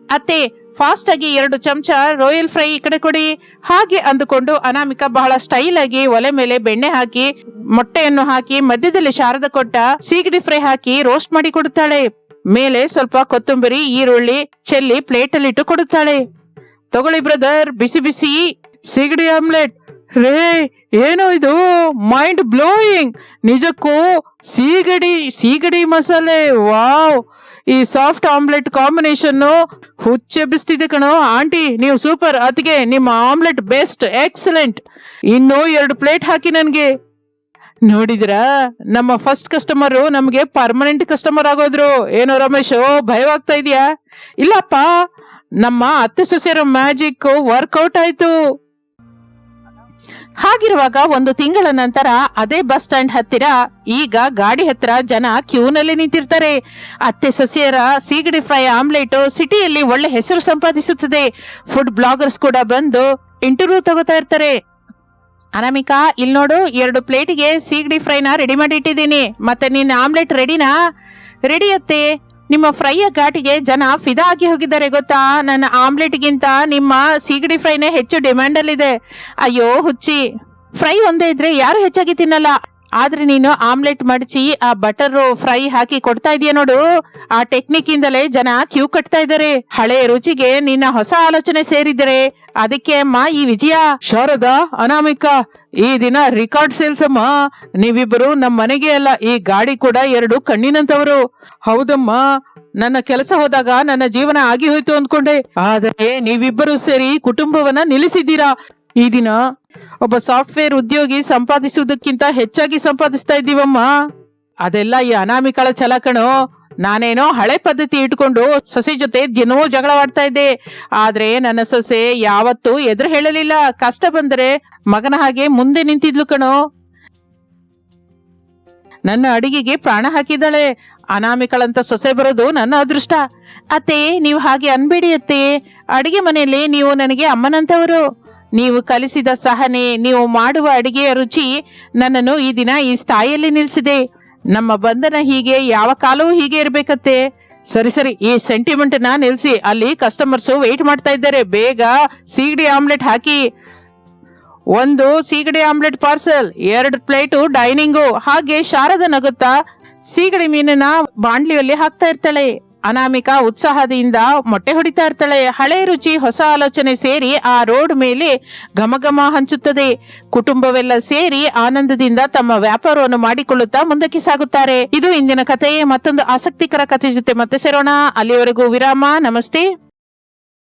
ಅತ್ತೆ, ಫಾಸ್ಟ್ ಆಗಿ 2 ಚಮಚ ರಾಯಲ್ ಫ್ರೈ ಈ ಕಡೆ ಕೊಡಿ. ಹಾಗೆ ಅಂದುಕೊಂಡು ಅನಾಮಿಕಾ ಬಹಳ ಸ್ಟೈಲ್ ಆಗಿ ಒಲೆ ಮೇಲೆ ಬೆಣ್ಣೆ ಹಾಕಿ ಮೊಟ್ಟೆಯನ್ನು ಹಾಕಿ ಮಧ್ಯದಲ್ಲಿ ಶಾರದ ಕೊಟ್ಟ ಸೀಗಡಿ ಫ್ರೈ ಹಾಕಿ ರೋಸ್ಟ್ ಮಾಡಿ ಕೊಡುತ್ತಾಳೆ. ಮೇಲೆ ಸ್ವಲ್ಪ ಕೊತ್ತಂಬರಿ, ಈರುಳ್ಳಿ ಚೆಲ್ಲಿ ಪ್ಲೇಟ್ ಅಲ್ಲಿ ಇಟ್ಟು ಕೊಡುತ್ತಾಳೆ. ತಗೊಳ್ಳಿ ಬ್ರದರ್, ಬಿಸಿ ಬಿಸಿ ಸೀಗಡಿ ಆಮ್ಲೆಟ್. ರೇ, ಏನೋ ಇದು ಮೈಂಡ್ ಬ್ಲೋಯಿಂಗ್. ನಿಜಕ್ಕೂ ಸೀಗಡಿ ಮಸಾಲೆ, ವಾವ್! ಈ ಸಾಫ್ಟ್ ಆಮ್ಲೆಟ್ ಕಾಂಬಿನೇಷನ್ ಹುಚ್ಚೆಬ್ಬಿಸ್ತಿದೆ ಕಣೋ. ಆಂಟಿ, ನೀವು ಸೂಪರ್. ಅದಕ್ಕೆ ನಿಮ್ಮ ಆಮ್ಲೆಟ್ ಬೆಸ್ಟ್, ಎಕ್ಸಲೆಂಟ್. ಇನ್ನೂ 2 ಪ್ಲೇಟ್ ಹಾಕಿ ನನ್ಗೆ. ನೋಡಿದ್ರಾ, ನಮ್ಮ ಫಸ್ಟ್ ಕಸ್ಟಮರು ನಮ್ಗೆ ಪರ್ಮನೆಂಟ್ ಕಸ್ಟಮರ್ ಆಗೋದ್ರು. ಏನೋ ರಮೇಶ್, ಭಯವಾಗ್ತಾ ಇದೆಯಾ? ಇಲ್ಲಪ್ಪ, ನಮ್ಮ ಅತ್ತೆ ಸೊಸೆಯರ ಮ್ಯಾಜಿಕ್ ವರ್ಕೌಟ್ ಆಯ್ತು. ಹಾಗಿರುವಾಗ 1 ತಿಂಗಳ ನಂತರ ಅದೇ ಬಸ್ ಸ್ಟ್ಯಾಂಡ್ ಹತ್ತಿರ ಈಗ ಗಾಡಿ ಹತ್ರ ಜನ ಕ್ಯೂನಲ್ಲಿ ನಿಂತಿರ್ತಾರೆ. ಅತ್ತೆ ಸೊಸೆಯರ ಸೀಗಡಿ ಫ್ರೈ ಆಮ್ಲೆಟ್ ಸಿಟಿಯಲ್ಲಿ ಒಳ್ಳೆ ಹೆಸರು ಸಂಪಾದಿಸುತ್ತದೆ. ಫುಡ್ ಬ್ಲಾಗರ್ಸ್ ಕೂಡ ಬಂದು ಇಂಟರ್ವ್ಯೂ ತಗೋತಾ ಇರ್ತಾರೆ. ಅನಾಮಿಕಾ, ಇಲ್ಲಿ ನೋಡು, 2 ಪ್ಲೇಟಿಗೆ ಸೀಗಡಿ ಫ್ರೈನ ರೆಡಿ ಮಾಡಿ ಇಟ್ಟಿದ್ದೀನಿ. ಮತ್ತೆ ನಿನ್ನ ಆಮ್ಲೆಟ್ ರೆಡಿನಾ? ರೆಡಿ ಅತ್ತೆ. ನಿಮ್ಮ ಫ್ರೈಯ ಘಾಟಿಗೆ ಜನ ಫಿದಾ ಆಗಿ ಹೋಗಿದ್ದಾರೆ ಗೊತ್ತಾ. ನನ್ನ ಆಮ್ಲೆಟ್ಗಿಂತ ನಿಮ್ಮ ಸೀಗಡಿ ಫ್ರೈನೇ ಹೆಚ್ಚು ಡಿಮ್ಯಾಂಡ್ ಅಲ್ಲಿದೆ. ಅಯ್ಯೋ ಹುಚ್ಚಿ, ಫ್ರೈ ಒಂದೇ ಇದ್ರೆ ಯಾರು ಹೆಚ್ಚಾಗಿ ತಿನ್ನಲ್ಲ. ಆದ್ರೆ ನೀನು ಆಮ್ಲೆಟ್ ಮಡಚಿ ಆ ಬಟರ್ ಫ್ರೈ ಹಾಕಿ ಕೊಡ್ತಾ ಇದೀಯ ನೋಡು, ಆ ಟೆಕ್ನಿಕ್ ಇಂದಲೇ ಜನ ಕ್ಯೂ ಕಟ್ತಾ ಇದ್ದಾರೆ. ಹಳೆ ರುಚಿಗೆ ನಿನ್ನ ಹೊಸ ಆಲೋಚನೆ ಸೇರಿದರೆ ಅದಕ್ಕೆ ಅಮ್ಮ ಈ ವಿಜಯ. ಶಾರದಾ, ಅನಾಮಿಕಾ, ಈ ದಿನ ರಿಕಾರ್ಡ್ ಸೇಲ್ಸ್ ಅಮ್ಮ. ನೀವಿಬ್ಬರು ನಮ್ಮ ಮನೆಗೆ ಅಲ್ಲ, ಈ ಗಾಡಿ ಕೂಡ 2 ಕಣ್ಣಿನಂತವರು. ಹೌದಮ್ಮ, ನನ್ನ ಕೆಲಸ ಹೋದಾಗ ನನ್ನ ಜೀವನ ಆಗಿ ಹೋಯ್ತು ಅಂದ್ಕೊಂಡೆ. ಆದರೆ ನೀವಿಬ್ಬರು ಸೇರಿ ಕುಟುಂಬವನ್ನ ನಿಲ್ಲಿಸಿದ್ದೀರಾ. ಈ ದಿನ ಒಬ್ಬ ಸಾಫ್ಟ್ವೇರ್ ಉದ್ಯೋಗಿ ಸಂಪಾದಿಸುವುದಕ್ಕಿಂತ ಹೆಚ್ಚಾಗಿ ಸಂಪಾದಿಸ್ತಾ ಇದ್ದೀವಮ್ಮ. ಅದೆಲ್ಲ ಈ ಅನಾಮಿಕಳ ಛಲ ಕಣೋ. ನಾನೇನೋ ಹಳೆ ಪದ್ಧತಿ ಇಟ್ಕೊಂಡು ಸೊಸೆ ಜೊತೆ ದಿನವೂ ಜಗಳವಾಡ್ತಾ ಇದ್ದೆ. ಆದ್ರೆ ನನ್ನ ಸೊಸೆ ಯಾವತ್ತೂ ಎದುರು ಹೇಳಲಿಲ್ಲ. ಕಷ್ಟ ಬಂದರೆ ಮಗನ ಹಾಗೆ ಮುಂದೆ ನಿಂತಿದ್ಲು ಕಣೋ. ನನ್ನ ಅಡಿಗೆಗೆ ಪ್ರಾಣ ಹಾಕಿದ್ದಾಳೆ. ಅನಾಮಿಕಳಂತ ಸೊಸೆ ಬರೋದು ನನ್ನ ಅದೃಷ್ಟ. ಅತ್ತೆ, ನೀವು ಹಾಗೆ ಅನ್ಬೇಡಿ ಅತ್ತೆ. ಅಡಿಗೆ ಮನೆಯಲ್ಲಿ ನೀವು ನನಗೆ ಅಮ್ಮನಂತವರು. ನೀವು ಕಲಿಸಿದ ಸಹನೆ, ನೀವು ಮಾಡುವ ಅಡಿಗೆಯ ರುಚಿ ನನ್ನನ್ನು ಈ ದಿನ ಈ ಸ್ಥಾಯಿಯಲ್ಲಿ ನಿಲ್ಸಿದೆ. ನಮ್ಮ ಬಂಧನ ಹೀಗೆ ಯಾವ ಕಾಲವೂ ಹೀಗೆ ಇರ್ಬೇಕತ್ತೆ. ಸರಿ ಸರಿ, ಈ ಸೆಂಟಿಮೆಂಟ್ ನ ನಿಲ್ಸಿ. ಅಲ್ಲಿ ಕಸ್ಟಮರ್ಸ್ ವೇಟ್ ಮಾಡ್ತಾ ಇದ್ದಾರೆ. ಬೇಗ ಸೀಗಡಿ ಆಮ್ಲೆಟ್ ಹಾಕಿ. 1 ಸೀಗಡಿ ಆಮ್ಲೆಟ್ ಪಾರ್ಸಲ್, 2 ಪ್ಲೇಟು ಡೈನಿಂಗು. ಹಾಗೆ ಶಾರದ ನಗುತ್ತಾ ಸೀಗಡಿ ಮೀನನ್ನ ಬಾಂಡ್ಲಿಯಲ್ಲಿ ಹಾಕ್ತಾ ಇರ್ತಾಳೆ. ಅನಾಮಿಕಾ ಉತ್ಸಾಹದಿಂದ ಮೊಟ್ಟೆ ಹೊಡಿತಾ ಇರ್ತಾಳೆ. ಹಳೆ ರುಚಿ ಹೊಸ ಆಲೋಚನೆ ಸೇರಿ ಆ ರೋಡ್ ಮೇಲೆ ಘಮಘಮ ಹಂಚುತ್ತದೆ. ಕುಟುಂಬವೆಲ್ಲ ಸೇರಿ ಆನಂದದಿಂದ ತಮ್ಮ ವ್ಯಾಪಾರವನ್ನು ಮಾಡಿಕೊಳ್ಳುತ್ತಾ ಮುಂದಕ್ಕೆ ಸಾಗುತ್ತಾರೆ. ಇದು ಇಂದಿನ ಕಥೆ. ಮತ್ತೊಂದು ಆಸಕ್ತಿಕರ ಕಥೆ ಜೊತೆ ಮತ್ತೆ ಸೇರೋಣ. ಅಲ್ಲಿವರೆಗೂ ವಿರಾಮ. ನಮಸ್ತೆ.